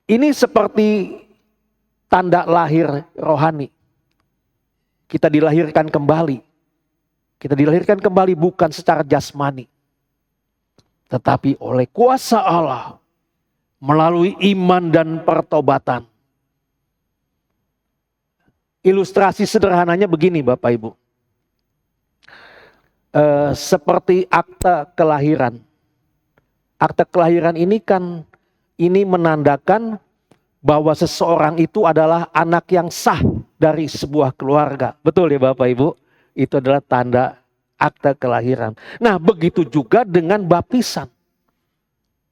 Ini seperti tanda lahir rohani. Kita dilahirkan kembali. Kita dilahirkan kembali bukan secara jasmani, tetapi oleh kuasa Allah melalui iman dan pertobatan. Ilustrasi sederhananya begini Bapak Ibu. Seperti akta kelahiran. Akta kelahiran ini kan menandakan bahwa seseorang itu adalah anak yang sah dari sebuah keluarga. Betul ya Bapak Ibu? Itu adalah tanda akta kelahiran. Nah, begitu juga dengan baptisan.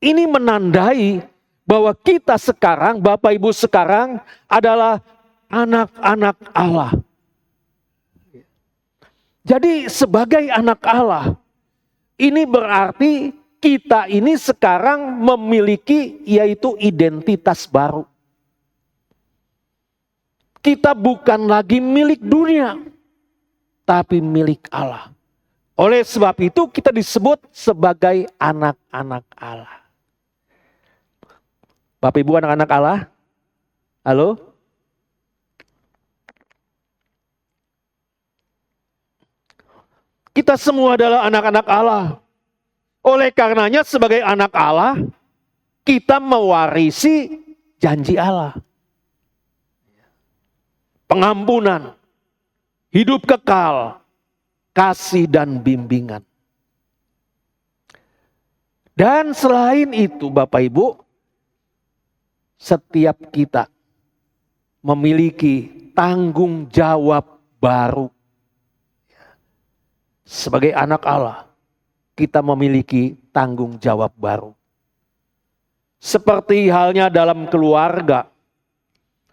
Ini menandai bahwa kita sekarang, Bapak Ibu sekarang adalah anak-anak Allah. Jadi sebagai anak Allah, ini berarti kita ini sekarang memiliki yaitu identitas baru. Kita bukan lagi milik dunia, tapi milik Allah. Oleh sebab itu kita disebut sebagai anak-anak Allah. Bapak Ibu anak-anak Allah? Halo? Kita semua adalah anak-anak Allah. Oleh karenanya sebagai anak Allah, kita mewarisi janji Allah. Pengampunan, hidup kekal, kasih dan bimbingan. Dan selain itu Bapak Ibu, setiap kita memiliki tanggung jawab baru. Sebagai anak Allah, kita memiliki tanggung jawab baru. Seperti halnya dalam keluarga,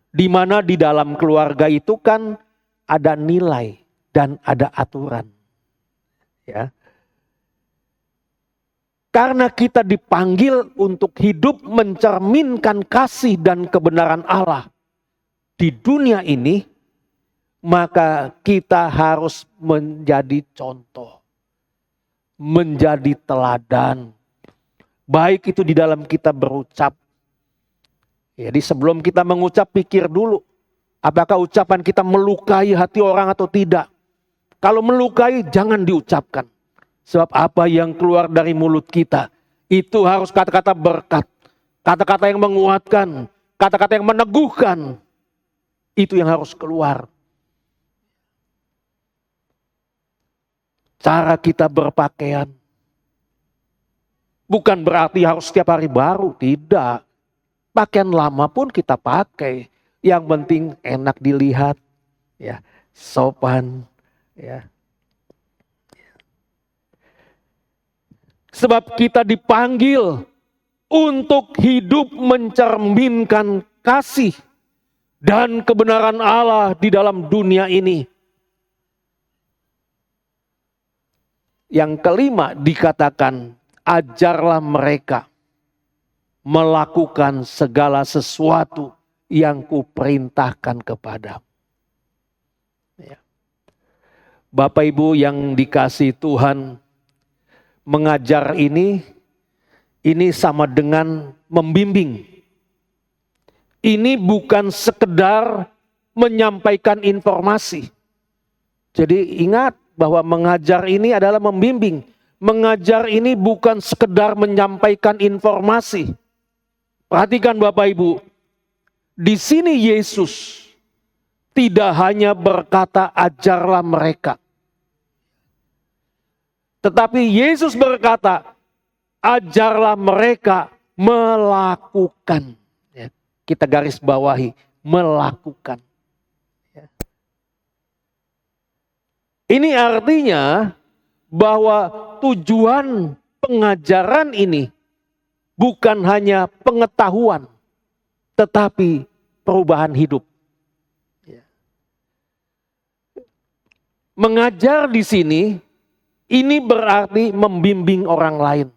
di mana di dalam keluarga itu kan ada nilai dan ada aturan. Ya. Karena kita dipanggil untuk hidup mencerminkan kasih dan kebenaran Allah di dunia ini, maka kita harus menjadi contoh, menjadi teladan. Baik itu di dalam kita berucap. Jadi sebelum kita mengucap, pikir dulu. Apakah ucapan kita melukai hati orang atau tidak? Kalau melukai, jangan diucapkan. Sebab apa yang keluar dari mulut kita, itu harus kata-kata berkat. Kata-kata yang menguatkan. Kata-kata yang meneguhkan. Itu yang harus keluar. Cara kita berpakaian. Bukan berarti harus setiap hari baru, tidak. Pakaian lama pun kita pakai. Yang penting enak dilihat, ya, sopan, ya. Sebab kita dipanggil untuk hidup mencerminkan kasih dan kebenaran Allah di dalam dunia ini. Yang kelima dikatakan, ajarlah mereka melakukan segala sesuatu yang kuperintahkan kepadamu. Ya. Bapak Ibu yang dikasihi Tuhan, mengajar ini sama dengan membimbing. Ini bukan sekedar menyampaikan informasi. Jadi ingat bahwa mengajar ini adalah membimbing. Mengajar ini bukan sekedar menyampaikan informasi. Perhatikan Bapak Ibu, di sini Yesus tidak hanya berkata ajarlah mereka. Tetapi Yesus berkata, ajarlah mereka melakukan. Ya, kita garis bawahi, melakukan. Ya. Ini artinya bahwa tujuan pengajaran ini bukan hanya pengetahuan, tetapi perubahan hidup. Ya. Mengajar di sini, ini berarti membimbing orang lain.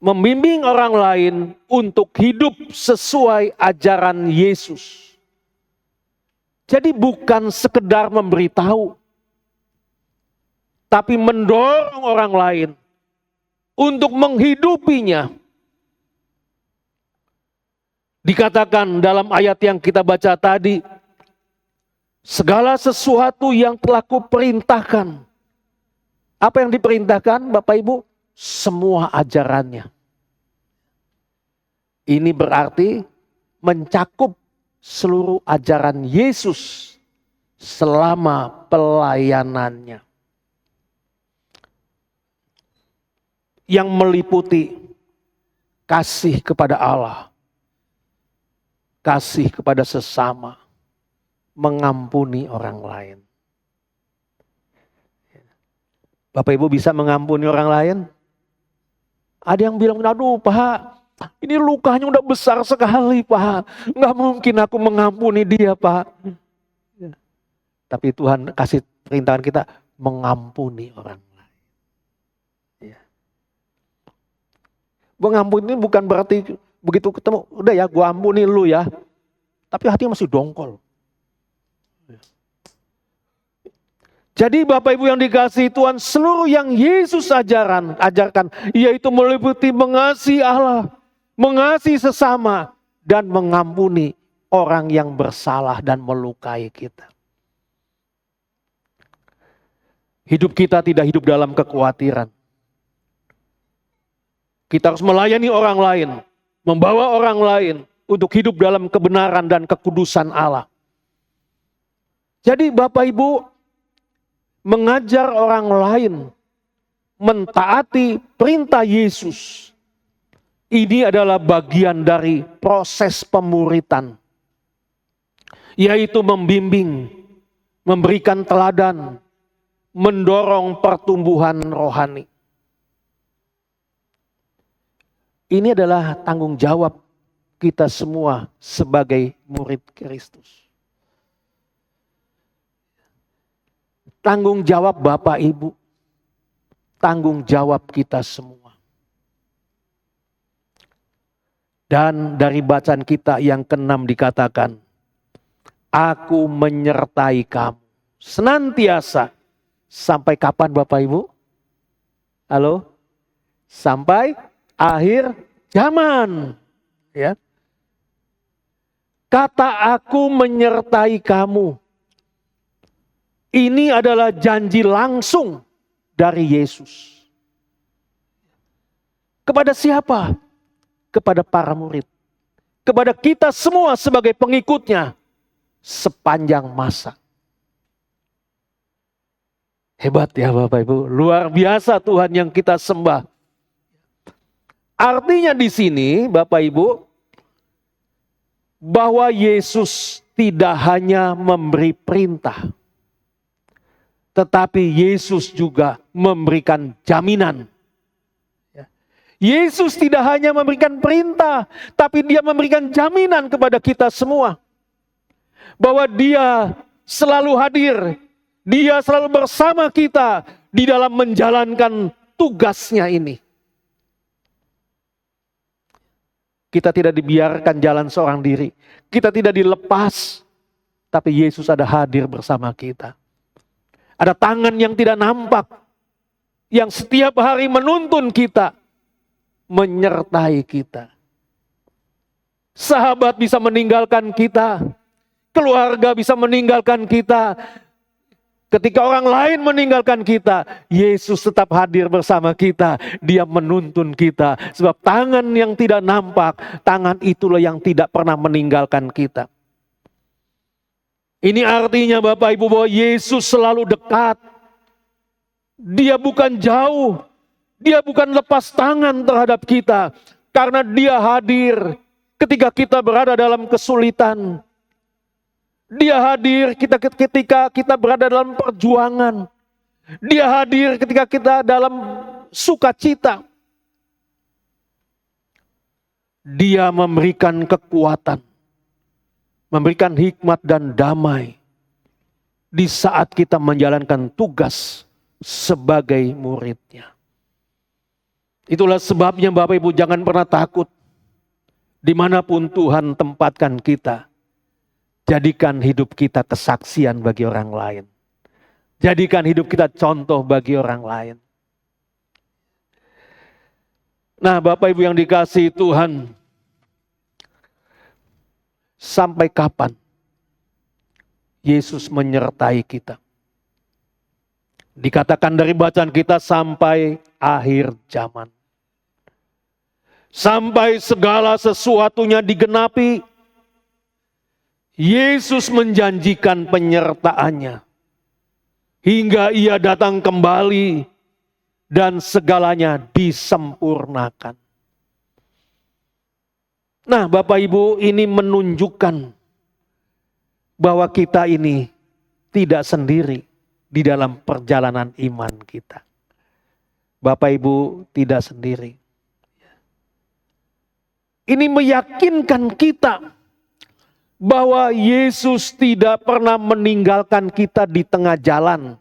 Membimbing orang lain untuk hidup sesuai ajaran Yesus. Jadi bukan sekedar memberitahu, tapi mendorong orang lain untuk menghidupinya. Dikatakan dalam ayat yang kita baca tadi, segala sesuatu yang telah kuperintahkan. Apa yang diperintahkan Bapak Ibu? Semua ajarannya. Ini berarti mencakup seluruh ajaran Yesus selama pelayanannya. Yang meliputi kasih kepada Allah, kasih kepada sesama, mengampuni orang lain. Bapak Ibu bisa mengampuni orang lain? Ada yang bilang, aduh Pak, ini lukanya udah besar sekali Pak. Nggak mungkin aku mengampuni dia Pak. Tapi Tuhan kasih perintahan kita mengampuni orang lain. Ya. Mengampuni bukan berarti begitu ketemu, udah ya gua ampuni lu ya. Tapi hatinya masih dongkol. Jadi Bapak Ibu yang dikasihi Tuhan, seluruh yang Yesus ajarkan, yaitu meliputi mengasihi Allah, mengasihi sesama, dan mengampuni orang yang bersalah dan melukai kita. Hidup kita tidak hidup dalam kekhawatiran. Kita harus melayani orang lain, membawa orang lain untuk hidup dalam kebenaran dan kekudusan Allah. Jadi Bapak Ibu, mengajar orang lain mentaati perintah Yesus, ini adalah bagian dari proses pemuritan, yaitu membimbing, memberikan teladan, mendorong pertumbuhan rohani. Ini adalah tanggung jawab kita semua sebagai murid Kristus. Tanggung jawab Bapak Ibu, tanggung jawab kita semua. Dan dari bacaan kita yang ke-6 dikatakan, aku menyertai kamu senantiasa. Sampai kapan Bapak Ibu? Halo? Sampai akhir zaman. Ya. Kata aku menyertai kamu. Ini adalah janji langsung dari Yesus. Kepada siapa? Kepada para murid. Kepada kita semua sebagai pengikutnya sepanjang masa. Hebat ya Bapak Ibu, luar biasa Tuhan yang kita sembah. Artinya di sini Bapak Ibu, bahwa Yesus tidak hanya memberi perintah, tetapi Yesus juga memberikan jaminan. Yesus tidak hanya memberikan perintah, tapi dia memberikan jaminan kepada kita semua. Bahwa dia selalu hadir, dia selalu bersama kita di dalam menjalankan tugasnya ini. Kita tidak dibiarkan jalan seorang diri, kita tidak dilepas, tapi Yesus ada hadir bersama kita. Ada tangan yang tidak nampak, yang setiap hari menuntun kita, menyertai kita. Sahabat bisa meninggalkan kita, keluarga bisa meninggalkan kita. Ketika orang lain meninggalkan kita, Yesus tetap hadir bersama kita. Dia menuntun kita. Sebab tangan yang tidak nampak, tangan itulah yang tidak pernah meninggalkan kita. Ini artinya Bapak Ibu bahwa Yesus selalu dekat. Dia bukan jauh. Dia bukan lepas tangan terhadap kita. Karena dia hadir ketika kita berada dalam kesulitan. Dia hadir ketika kita berada dalam perjuangan. Dia hadir ketika kita dalam sukacita. Dia memberikan kekuatan, memberikan hikmat dan damai di saat kita menjalankan tugas sebagai muridnya. Itulah sebabnya Bapak Ibu jangan pernah takut. Dimanapun Tuhan tempatkan kita, jadikan hidup kita kesaksian bagi orang lain. Jadikan hidup kita contoh bagi orang lain. Nah Bapak Ibu yang dikasihi Tuhan, sampai kapan Yesus menyertai kita? Dikatakan dari bacaan kita sampai akhir zaman. Sampai segala sesuatunya digenapi, Yesus menjanjikan penyertaannya. Hingga ia datang kembali dan segalanya disempurnakan. Nah Bapak Ibu, ini menunjukkan bahwa kita ini tidak sendiri di dalam perjalanan iman kita. Bapak Ibu tidak sendiri. Ini meyakinkan kita bahwa Yesus tidak pernah meninggalkan kita di tengah jalan.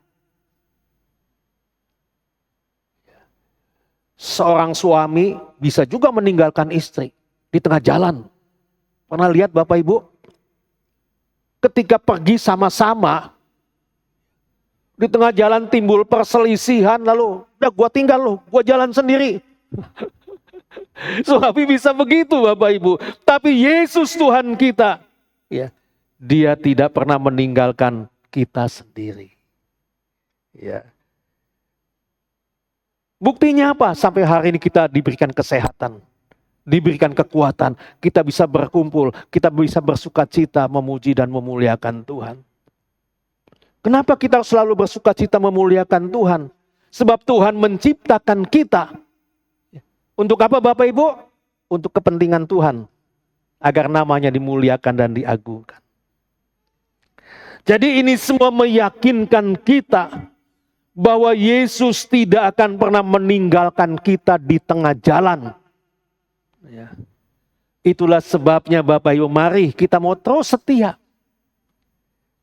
Seorang suami bisa juga meninggalkan istri di tengah jalan. Pernah lihat Bapak Ibu? Ketika pergi sama-sama, di tengah jalan timbul perselisihan, lalu udah gua tinggal loh, gua jalan sendiri. Suami bisa begitu Bapak Ibu. Tapi Yesus Tuhan kita, ya, dia tidak pernah meninggalkan kita sendiri. Ya. Buktinya apa? Sampai hari ini kita diberikan kesehatan, diberikan kekuatan, kita bisa berkumpul, kita bisa bersukacita, memuji dan memuliakan Tuhan. Kenapa kita selalu bersukacita memuliakan Tuhan? Sebab Tuhan menciptakan kita. Untuk apa Bapak Ibu? Untuk kepentingan Tuhan. Agar namanya dimuliakan dan diagungkan. Jadi ini semua meyakinkan kita bahwa Yesus tidak akan pernah meninggalkan kita di tengah jalan. Ya. Itulah sebabnya Bapak Ibu, mari kita mau terus setia.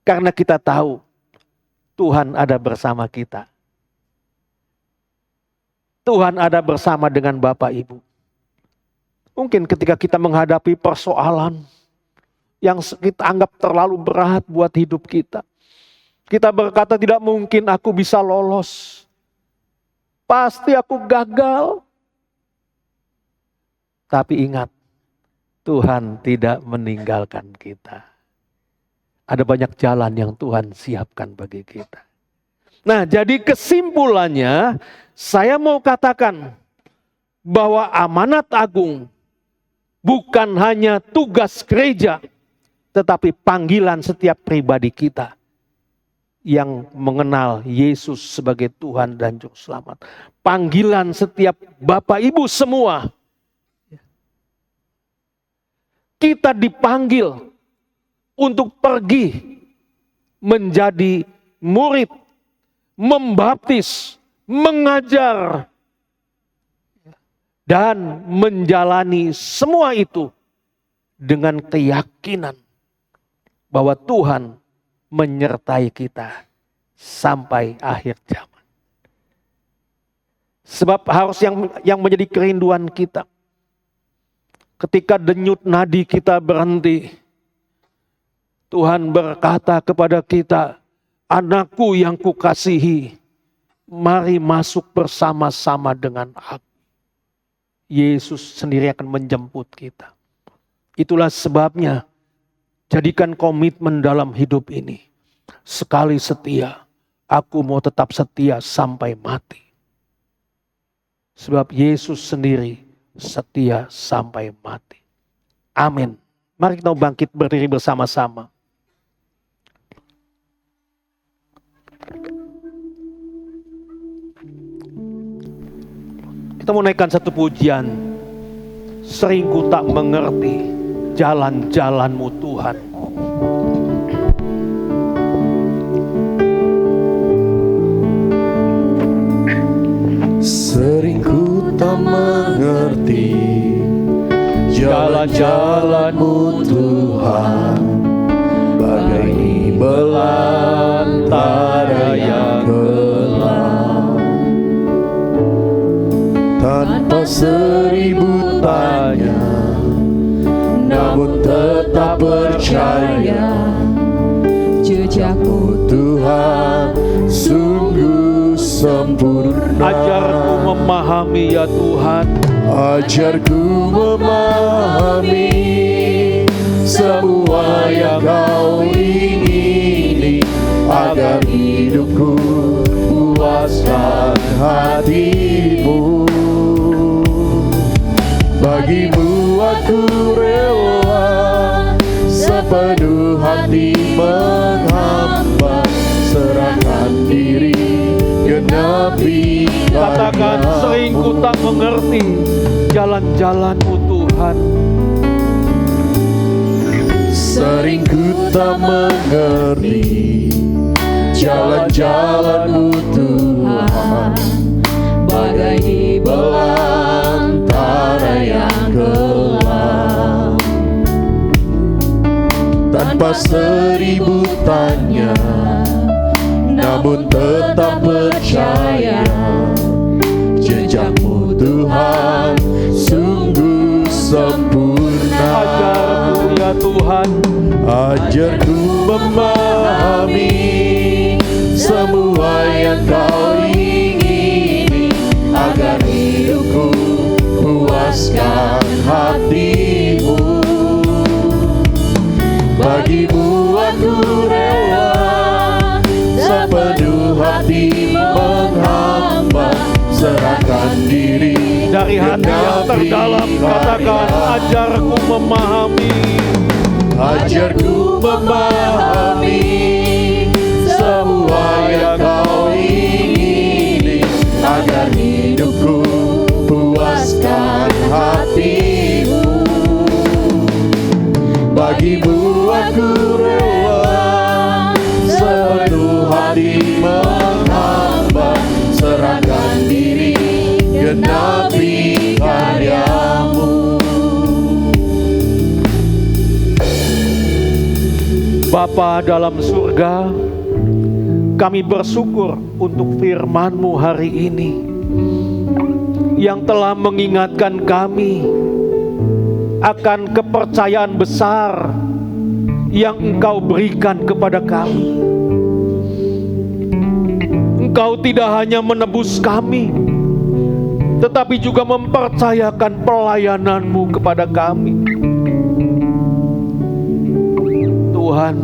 Karena kita tahu Tuhan ada bersama kita. Tuhan ada bersama dengan Bapak Ibu. Mungkin ketika kita menghadapi persoalan yang kita anggap terlalu berat buat hidup kita. Kita berkata tidak mungkin aku bisa lolos. Pasti aku gagal. Tapi ingat, Tuhan tidak meninggalkan kita. Ada banyak jalan yang Tuhan siapkan bagi kita. Nah, jadi kesimpulannya, saya mau katakan bahwa amanat agung bukan hanya tugas gereja, tetapi panggilan setiap pribadi kita yang mengenal Yesus sebagai Tuhan dan Juru Selamat. Panggilan setiap Bapak Ibu semua. Kita dipanggil untuk pergi menjadi murid, membaptis, mengajar dan menjalani semua itu dengan keyakinan bahwa Tuhan menyertai kita sampai akhir zaman. Sebab harus yang menjadi kerinduan kita, ketika denyut nadi kita berhenti, Tuhan berkata kepada kita, anakku yang kukasihi, mari masuk bersama-sama dengan aku. Yesus sendiri akan menjemput kita. Itulah sebabnya, jadikan komitmen dalam hidup ini. Sekali setia, aku mau tetap setia sampai mati. Sebab Yesus sendiri setia sampai mati. Amin. Mari kita bangkit berdiri bersama-sama. Kita mau naikkan satu pujian. Sering ku tak mengerti jalan-jalan-Mu Tuhan. Sering ku tak mengerti jalan-jalan-Mu Tuhan, bagai di belantara yang gelap. Tanpa seribu tanya, namun tetap percaya, jejak-Mu Tuhan sungguh sempurna. Ajarku memahami ya Tuhan, ajarku memahami semua yang Kau ingini, agar hidupku puaskan hati-Mu. Bagimu aku rela sepenuh hati menghamba, serahkan diri genapi. katakan sering ku tak mengerti jalan-jalan-Mu Tuhan. Sering ku tak mengerti jalan-jalan-Mu Tuhan, bagai di belantara yang gelap. Tanpa seribu tanya, namun tetap percaya, jejak-Mu Tuhan sungguh sempurna. Ajarku ya Tuhan, ajarku memahami semua yang Kau ingini, agar hidupku puaskan hati-Mu. Bagimu aku rela sepenuh hati menghamba, serahkan diri dari hati yang terdalam katakan ajarku memahami. Ajarku memahami semua yang Kau ingini, agar hidupku puaskan hati-Mu. Bagimu aku rela sepenuh hati menghamba, serahkan diri genapi karya-Mu. Bapa dalam surga, kami bersyukur untuk firman-Mu hari ini yang telah mengingatkan kami akan kepercayaan besar yang Engkau berikan kepada kami. Engkau tidak hanya menebus kami, tetapi juga mempercayakan pelayanan-Mu kepada kami. Tuhan,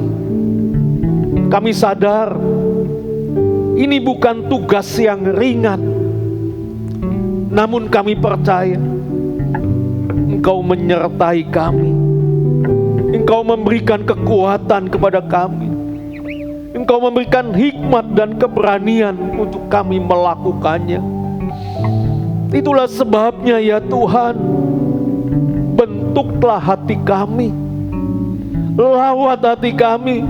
kami sadar ini bukan tugas yang ringan, namun kami percaya Engkau menyertai kami. Engkau memberikan kekuatan kepada kami. Engkau memberikan hikmat dan keberanian untuk kami melakukannya. Itulah sebabnya ya Tuhan, bentuklah hati kami, lawat hati kami,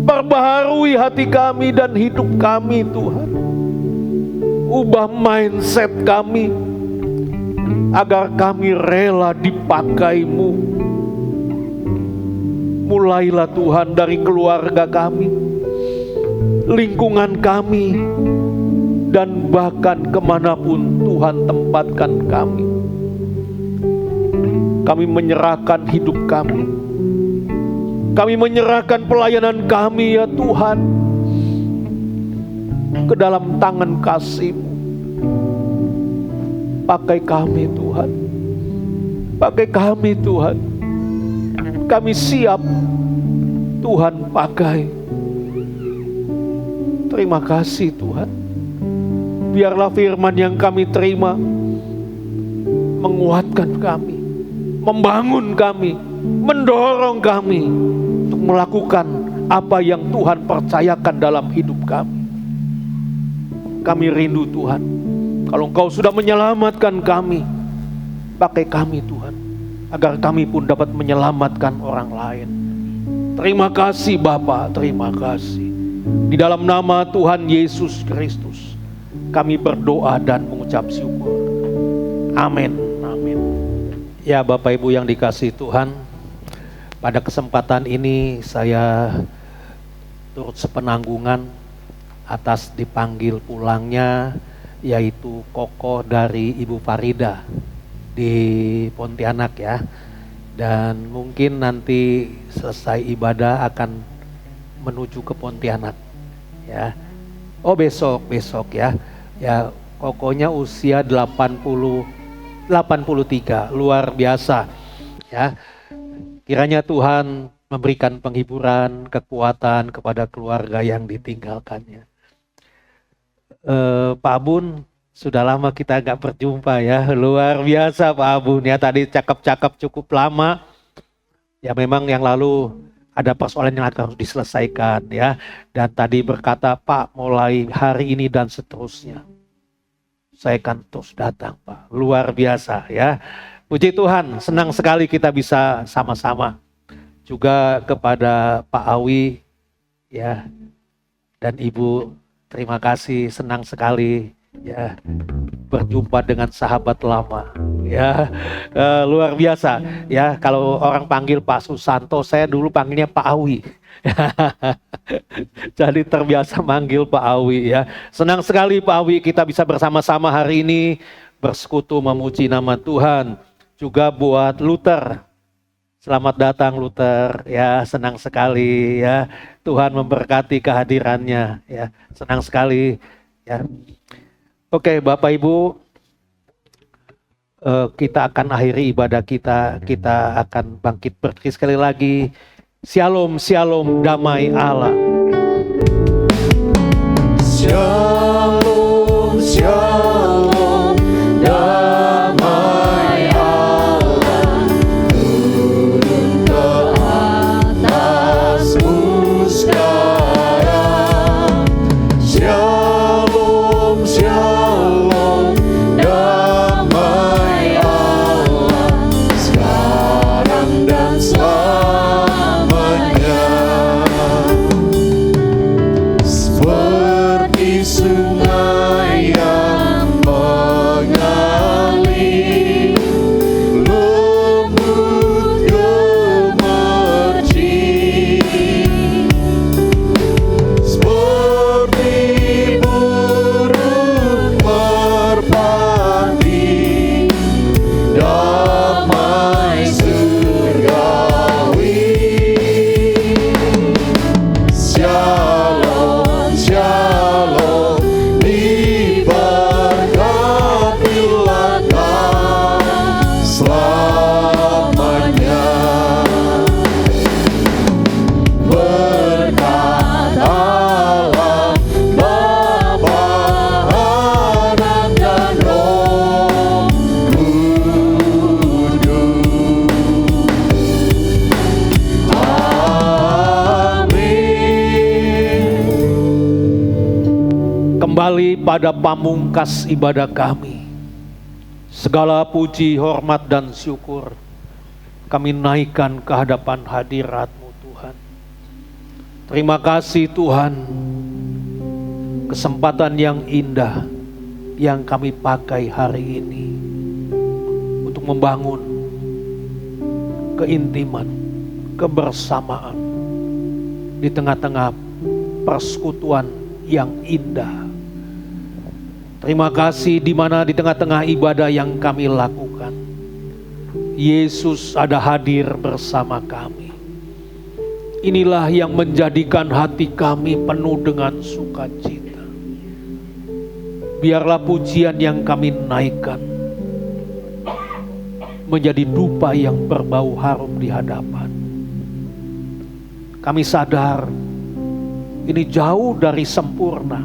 perbaharui hati kami dan hidup kami Tuhan. Ubah mindset kami agar kami rela dipakai-Mu. Mulailah Tuhan dari keluarga kami, lingkungan kami, dan bahkan kemanapun Tuhan tempatkan kami. Kami menyerahkan hidup kami. Kami menyerahkan pelayanan kami ya Tuhan ke dalam tangan kasih-Mu. Pakai kami Tuhan. Pakai kami Tuhan. Kami siap Tuhan pakai. Terima kasih Tuhan. Biarlah firman yang kami terima menguatkan kami, membangun kami, mendorong kami untuk melakukan apa yang Tuhan percayakan dalam hidup kami. Kami rindu Tuhan, kalau Engkau sudah menyelamatkan kami, pakai kami Tuhan, agar kami pun dapat menyelamatkan orang lain. Terima kasih Bapa, terima kasih. Di dalam nama Tuhan Yesus Kristus, kami berdoa dan mengucap syukur. Amin. Amin. Ya Bapak Ibu yang dikasihi Tuhan, pada kesempatan ini saya turut sepenanggungan atas dipanggil pulangnya yaitu kokoh dari Ibu Farida di Pontianak ya. Dan mungkin nanti selesai ibadah akan menuju ke Pontianak ya. Oh besok ya. Ya kokohnya usia 83, luar biasa ya. Kiranya Tuhan memberikan penghiburan, kekuatan kepada keluarga yang ditinggalkannya. Pak Abun, sudah lama kita gak berjumpa ya, luar biasa Pak Abun ya, tadi cakap-cakap cukup lama. Ya memang yang lalu ada persoalan yang harus diselesaikan ya. Dan tadi berkata Pak mulai hari ini dan seterusnya, saya akan terus datang Pak, luar biasa ya. Puji Tuhan, senang sekali kita bisa sama-sama. Juga kepada Pak Awi ya dan Ibu, terima kasih, senang sekali ya berjumpa dengan sahabat lama ya. Luar biasa ya, kalau orang panggil Pak Susanto, saya dulu panggilnya Pak Awi. Jadi terbiasa manggil Pak Awi ya. Senang sekali Pak Awi kita bisa bersama-sama hari ini bersekutu memuji nama Tuhan. Juga buat Luther, selamat datang Luther ya, senang sekali ya, Tuhan memberkati kehadirannya ya, senang sekali ya. Oke Bapak Ibu, kita akan akhiri ibadah kita akan bangkit berdiri sekali lagi. Shalom, shalom, damai Allah. Shalom, shalom, damai Allah turun ke atasmu sekarang. Shalom, shalom, damai Allah sekarang dan selamanya. Seperti sungai yang mengalir, lembut gemercik, seperti burung merpati, damai surgawi. Shalom, shalom, diberkatilah kau selamanya. Berkat Allah, Bapa, Anak, dan Roh Kudus. Amin. Kembali pada pamungkas ibadah kami, segala puji, hormat, dan syukur kami naikkan ke hadapan hadirat-Mu Tuhan. Terima kasih Tuhan, kesempatan yang indah yang kami pakai hari ini membangun keintiman, kebersamaan di tengah-tengah persekutuan yang indah. Terima kasih di mana di tengah-tengah ibadah yang kami lakukan, Yesus ada hadir bersama kami. Inilah yang menjadikan hati kami penuh dengan sukacita. Biarlah pujian yang kami naikkan menjadi dupa yang berbau harum di hadapan. Kami sadar ini jauh dari sempurna,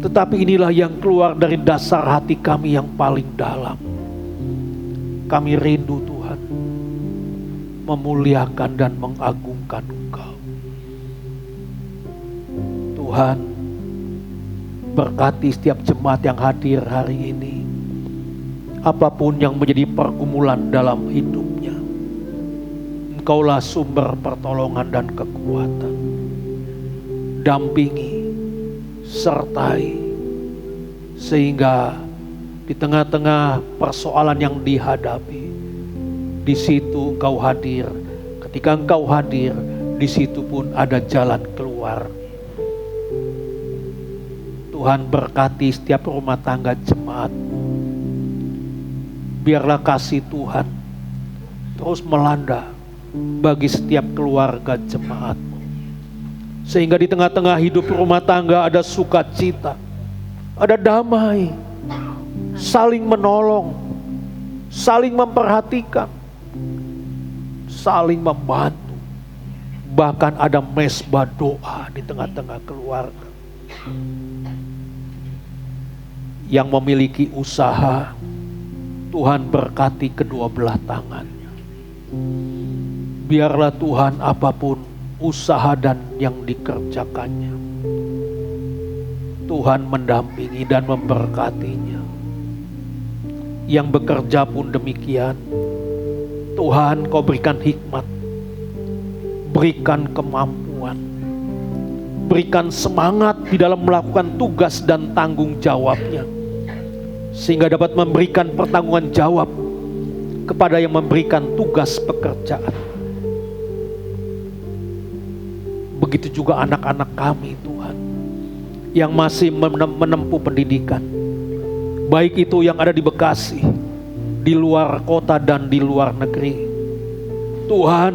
tetapi inilah yang keluar dari dasar hati kami yang paling dalam. Kami rindu Tuhan memuliakan dan mengagungkan Engkau. Tuhan, berkati setiap jemaat yang hadir hari ini. Apapun yang menjadi pergumulan dalam hidupnya, Engkaulah sumber pertolongan dan kekuatan. Dampingi, sertai, sehingga di tengah-tengah persoalan yang dihadapi, di situ Engkau hadir. Ketika Engkau hadir, di situ pun ada jalan keluar. Tuhan, berkati setiap rumah tangga jemaat-Mu. Biarlah kasih Tuhan terus melanda bagi setiap keluarga jemaat-Mu, sehingga di tengah-tengah hidup rumah tangga ada sukacita, ada damai, saling menolong, saling memperhatikan, saling membantu. Bahkan ada mesbah doa di tengah-tengah keluarga. Yang memiliki usaha, Tuhan berkati kedua belah tangannya. Biarlah Tuhan apapun usaha dan yang dikerjakannya, Tuhan mendampingi dan memberkatinya. Yang bekerja pun demikian. Tuhan, Kau berikan hikmat, berikan kemampuan, berikan semangat di dalam melakukan tugas dan tanggung jawabnya, sehingga dapat memberikan pertanggungan jawab kepada yang memberikan tugas pekerjaan. Begitu juga anak-anak kami Tuhan, yang masih menempuh pendidikan, baik itu yang ada di Bekasi, di luar kota dan di luar negeri. Tuhan,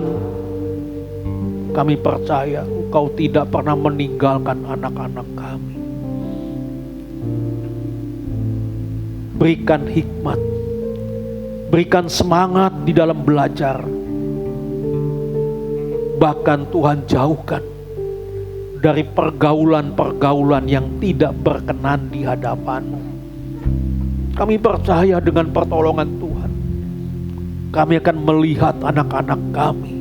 kami percaya Engkau tidak pernah meninggalkan anak-anak kami. Berikan hikmat, berikan semangat di dalam belajar. Bahkan Tuhan jauhkan dari pergaulan-pergaulan yang tidak berkenan di hadapan-Mu. Kami percaya dengan pertolongan Tuhan, kami akan melihat anak-anak kami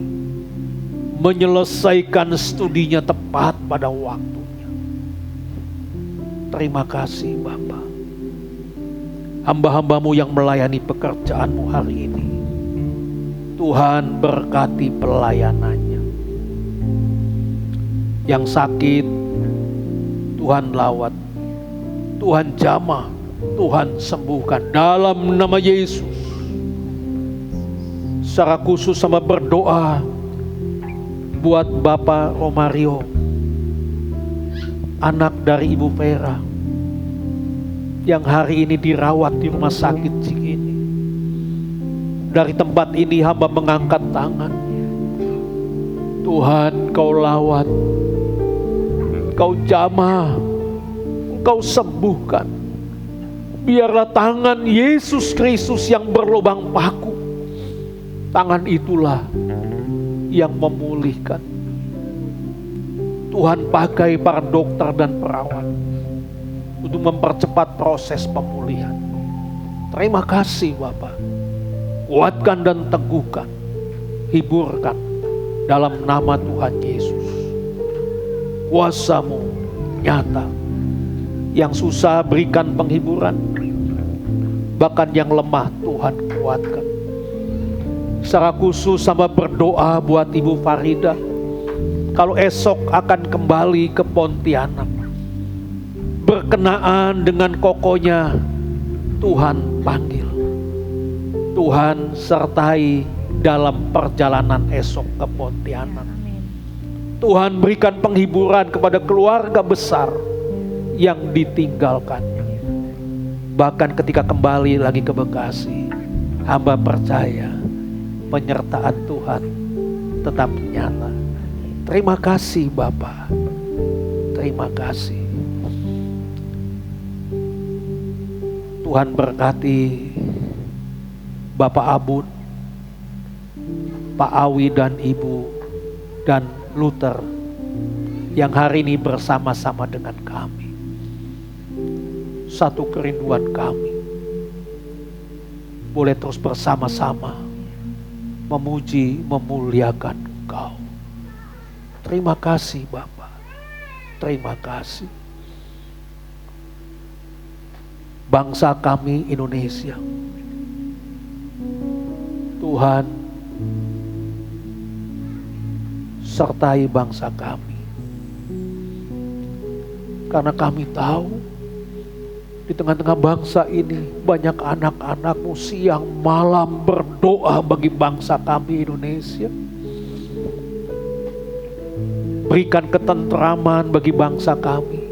menyelesaikan studinya tepat pada waktunya. Terima kasih Bapa. Hamba-hamba-Mu yang melayani pekerjaan-Mu hari ini, Tuhan berkati pelayanannya. Yang sakit, Tuhan lawat, Tuhan jamah, Tuhan sembuhkan dalam nama Yesus. Secara khusus sama berdoa buat Bapak Romario, anak dari Ibu Vera, yang hari ini dirawat di rumah sakit Cikini. Dari tempat ini hamba mengangkat tangan. Tuhan, Kau lawat, Kau jamah, Kau sembuhkan. Biarlah tangan Yesus Kristus yang berlubang paku, tangan itulah yang memulihkan. Tuhan, pakai para dokter dan perawat untuk mempercepat proses pemulihan. Terima kasih Bapa. Kuatkan dan teguhkan, hiburkan dalam nama Tuhan Yesus. Kuasa-Mu nyata. Yang susah berikan penghiburan, bahkan yang lemah Tuhan kuatkan. Secara khusus sama berdoa buat Ibu Farida, kalau esok akan kembali ke Pontianak, berkenaan dengan kokonya, Tuhan panggil. Tuhan sertai dalam perjalanan esok ke Pontianak. Tuhan berikan penghiburan kepada keluarga besar yang ditinggalkannya. Bahkan ketika kembali lagi ke Bekasi, hamba percaya penyertaan Tuhan tetap nyata. Terima kasih Bapa, terima kasih. Tuhan berkati Bapak Abun, Pak Awi dan Ibu dan Luther yang hari ini bersama-sama dengan kami. Satu kerinduan kami, boleh terus bersama-sama memuji, memuliakan Engkau. Terima kasih Bapa, terima kasih. Bangsa kami Indonesia, Tuhan sertai bangsa kami. Karena kami tahu di tengah-tengah bangsa ini banyak anak-anakmu siang malam berdoa bagi bangsa kami Indonesia. Berikan ketentraman bagi bangsa kami.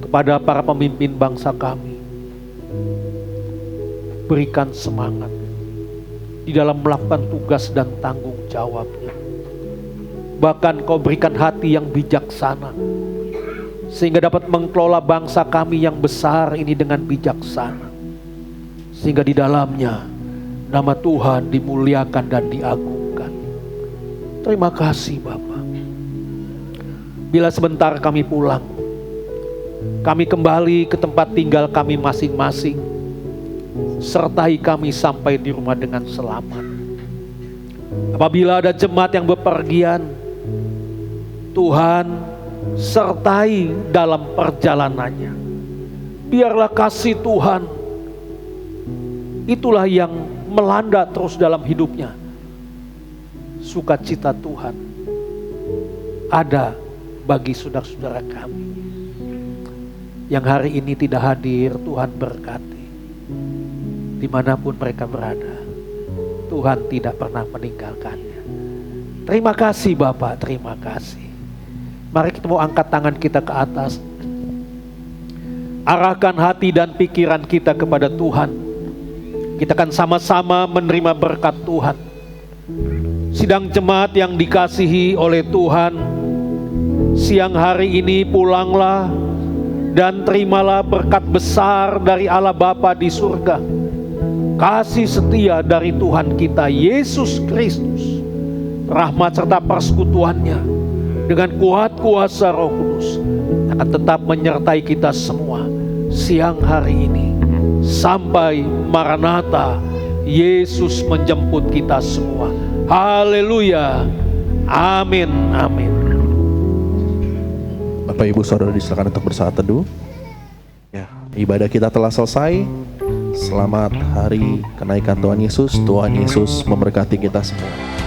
Kepada para pemimpin bangsa kami, berikan semangat di dalam melakukan tugas dan tanggung jawabnya. Bahkan Kau berikan hati yang bijaksana, sehingga dapat mengelola bangsa kami yang besar ini dengan bijaksana, sehingga di dalamnya nama Tuhan dimuliakan dan diagungkan. Terima kasih Bapa. Bila sebentar kami pulang, kami kembali ke tempat tinggal kami masing-masing. Sertai kami sampai di rumah dengan selamat. Apabila ada jemaat yang bepergian, Tuhan sertai dalam perjalanannya. Biarlah kasih Tuhan itulah yang melanda terus dalam hidupnya. Sukacita Tuhan ada bagi saudara-saudara kami yang hari ini tidak hadir. Tuhan berkati dimanapun mereka berada. Tuhan tidak pernah meninggalkannya. Terima kasih Bapak, terima kasih. Mari kita mau angkat tangan kita ke atas. Arahkan hati dan pikiran kita kepada Tuhan. Kita akan sama-sama menerima berkat Tuhan. Sidang jemaat yang dikasihi oleh Tuhan, siang hari ini pulanglah dan terimalah berkat besar dari Allah Bapa di surga. Kasih setia dari Tuhan kita Yesus Kristus, rahmat serta persekutuannya dengan kuat kuasa Roh Kudus akan tetap menyertai kita semua siang hari ini sampai Maranatha, Yesus menjemput kita semua. Haleluya, amin, amin. Bapak Ibu Saudara disilakan untuk bersaat teduh. Ya, ibadah kita telah selesai. Selamat hari kenaikan Tuhan Yesus. Tuhan Yesus memberkati kita semua.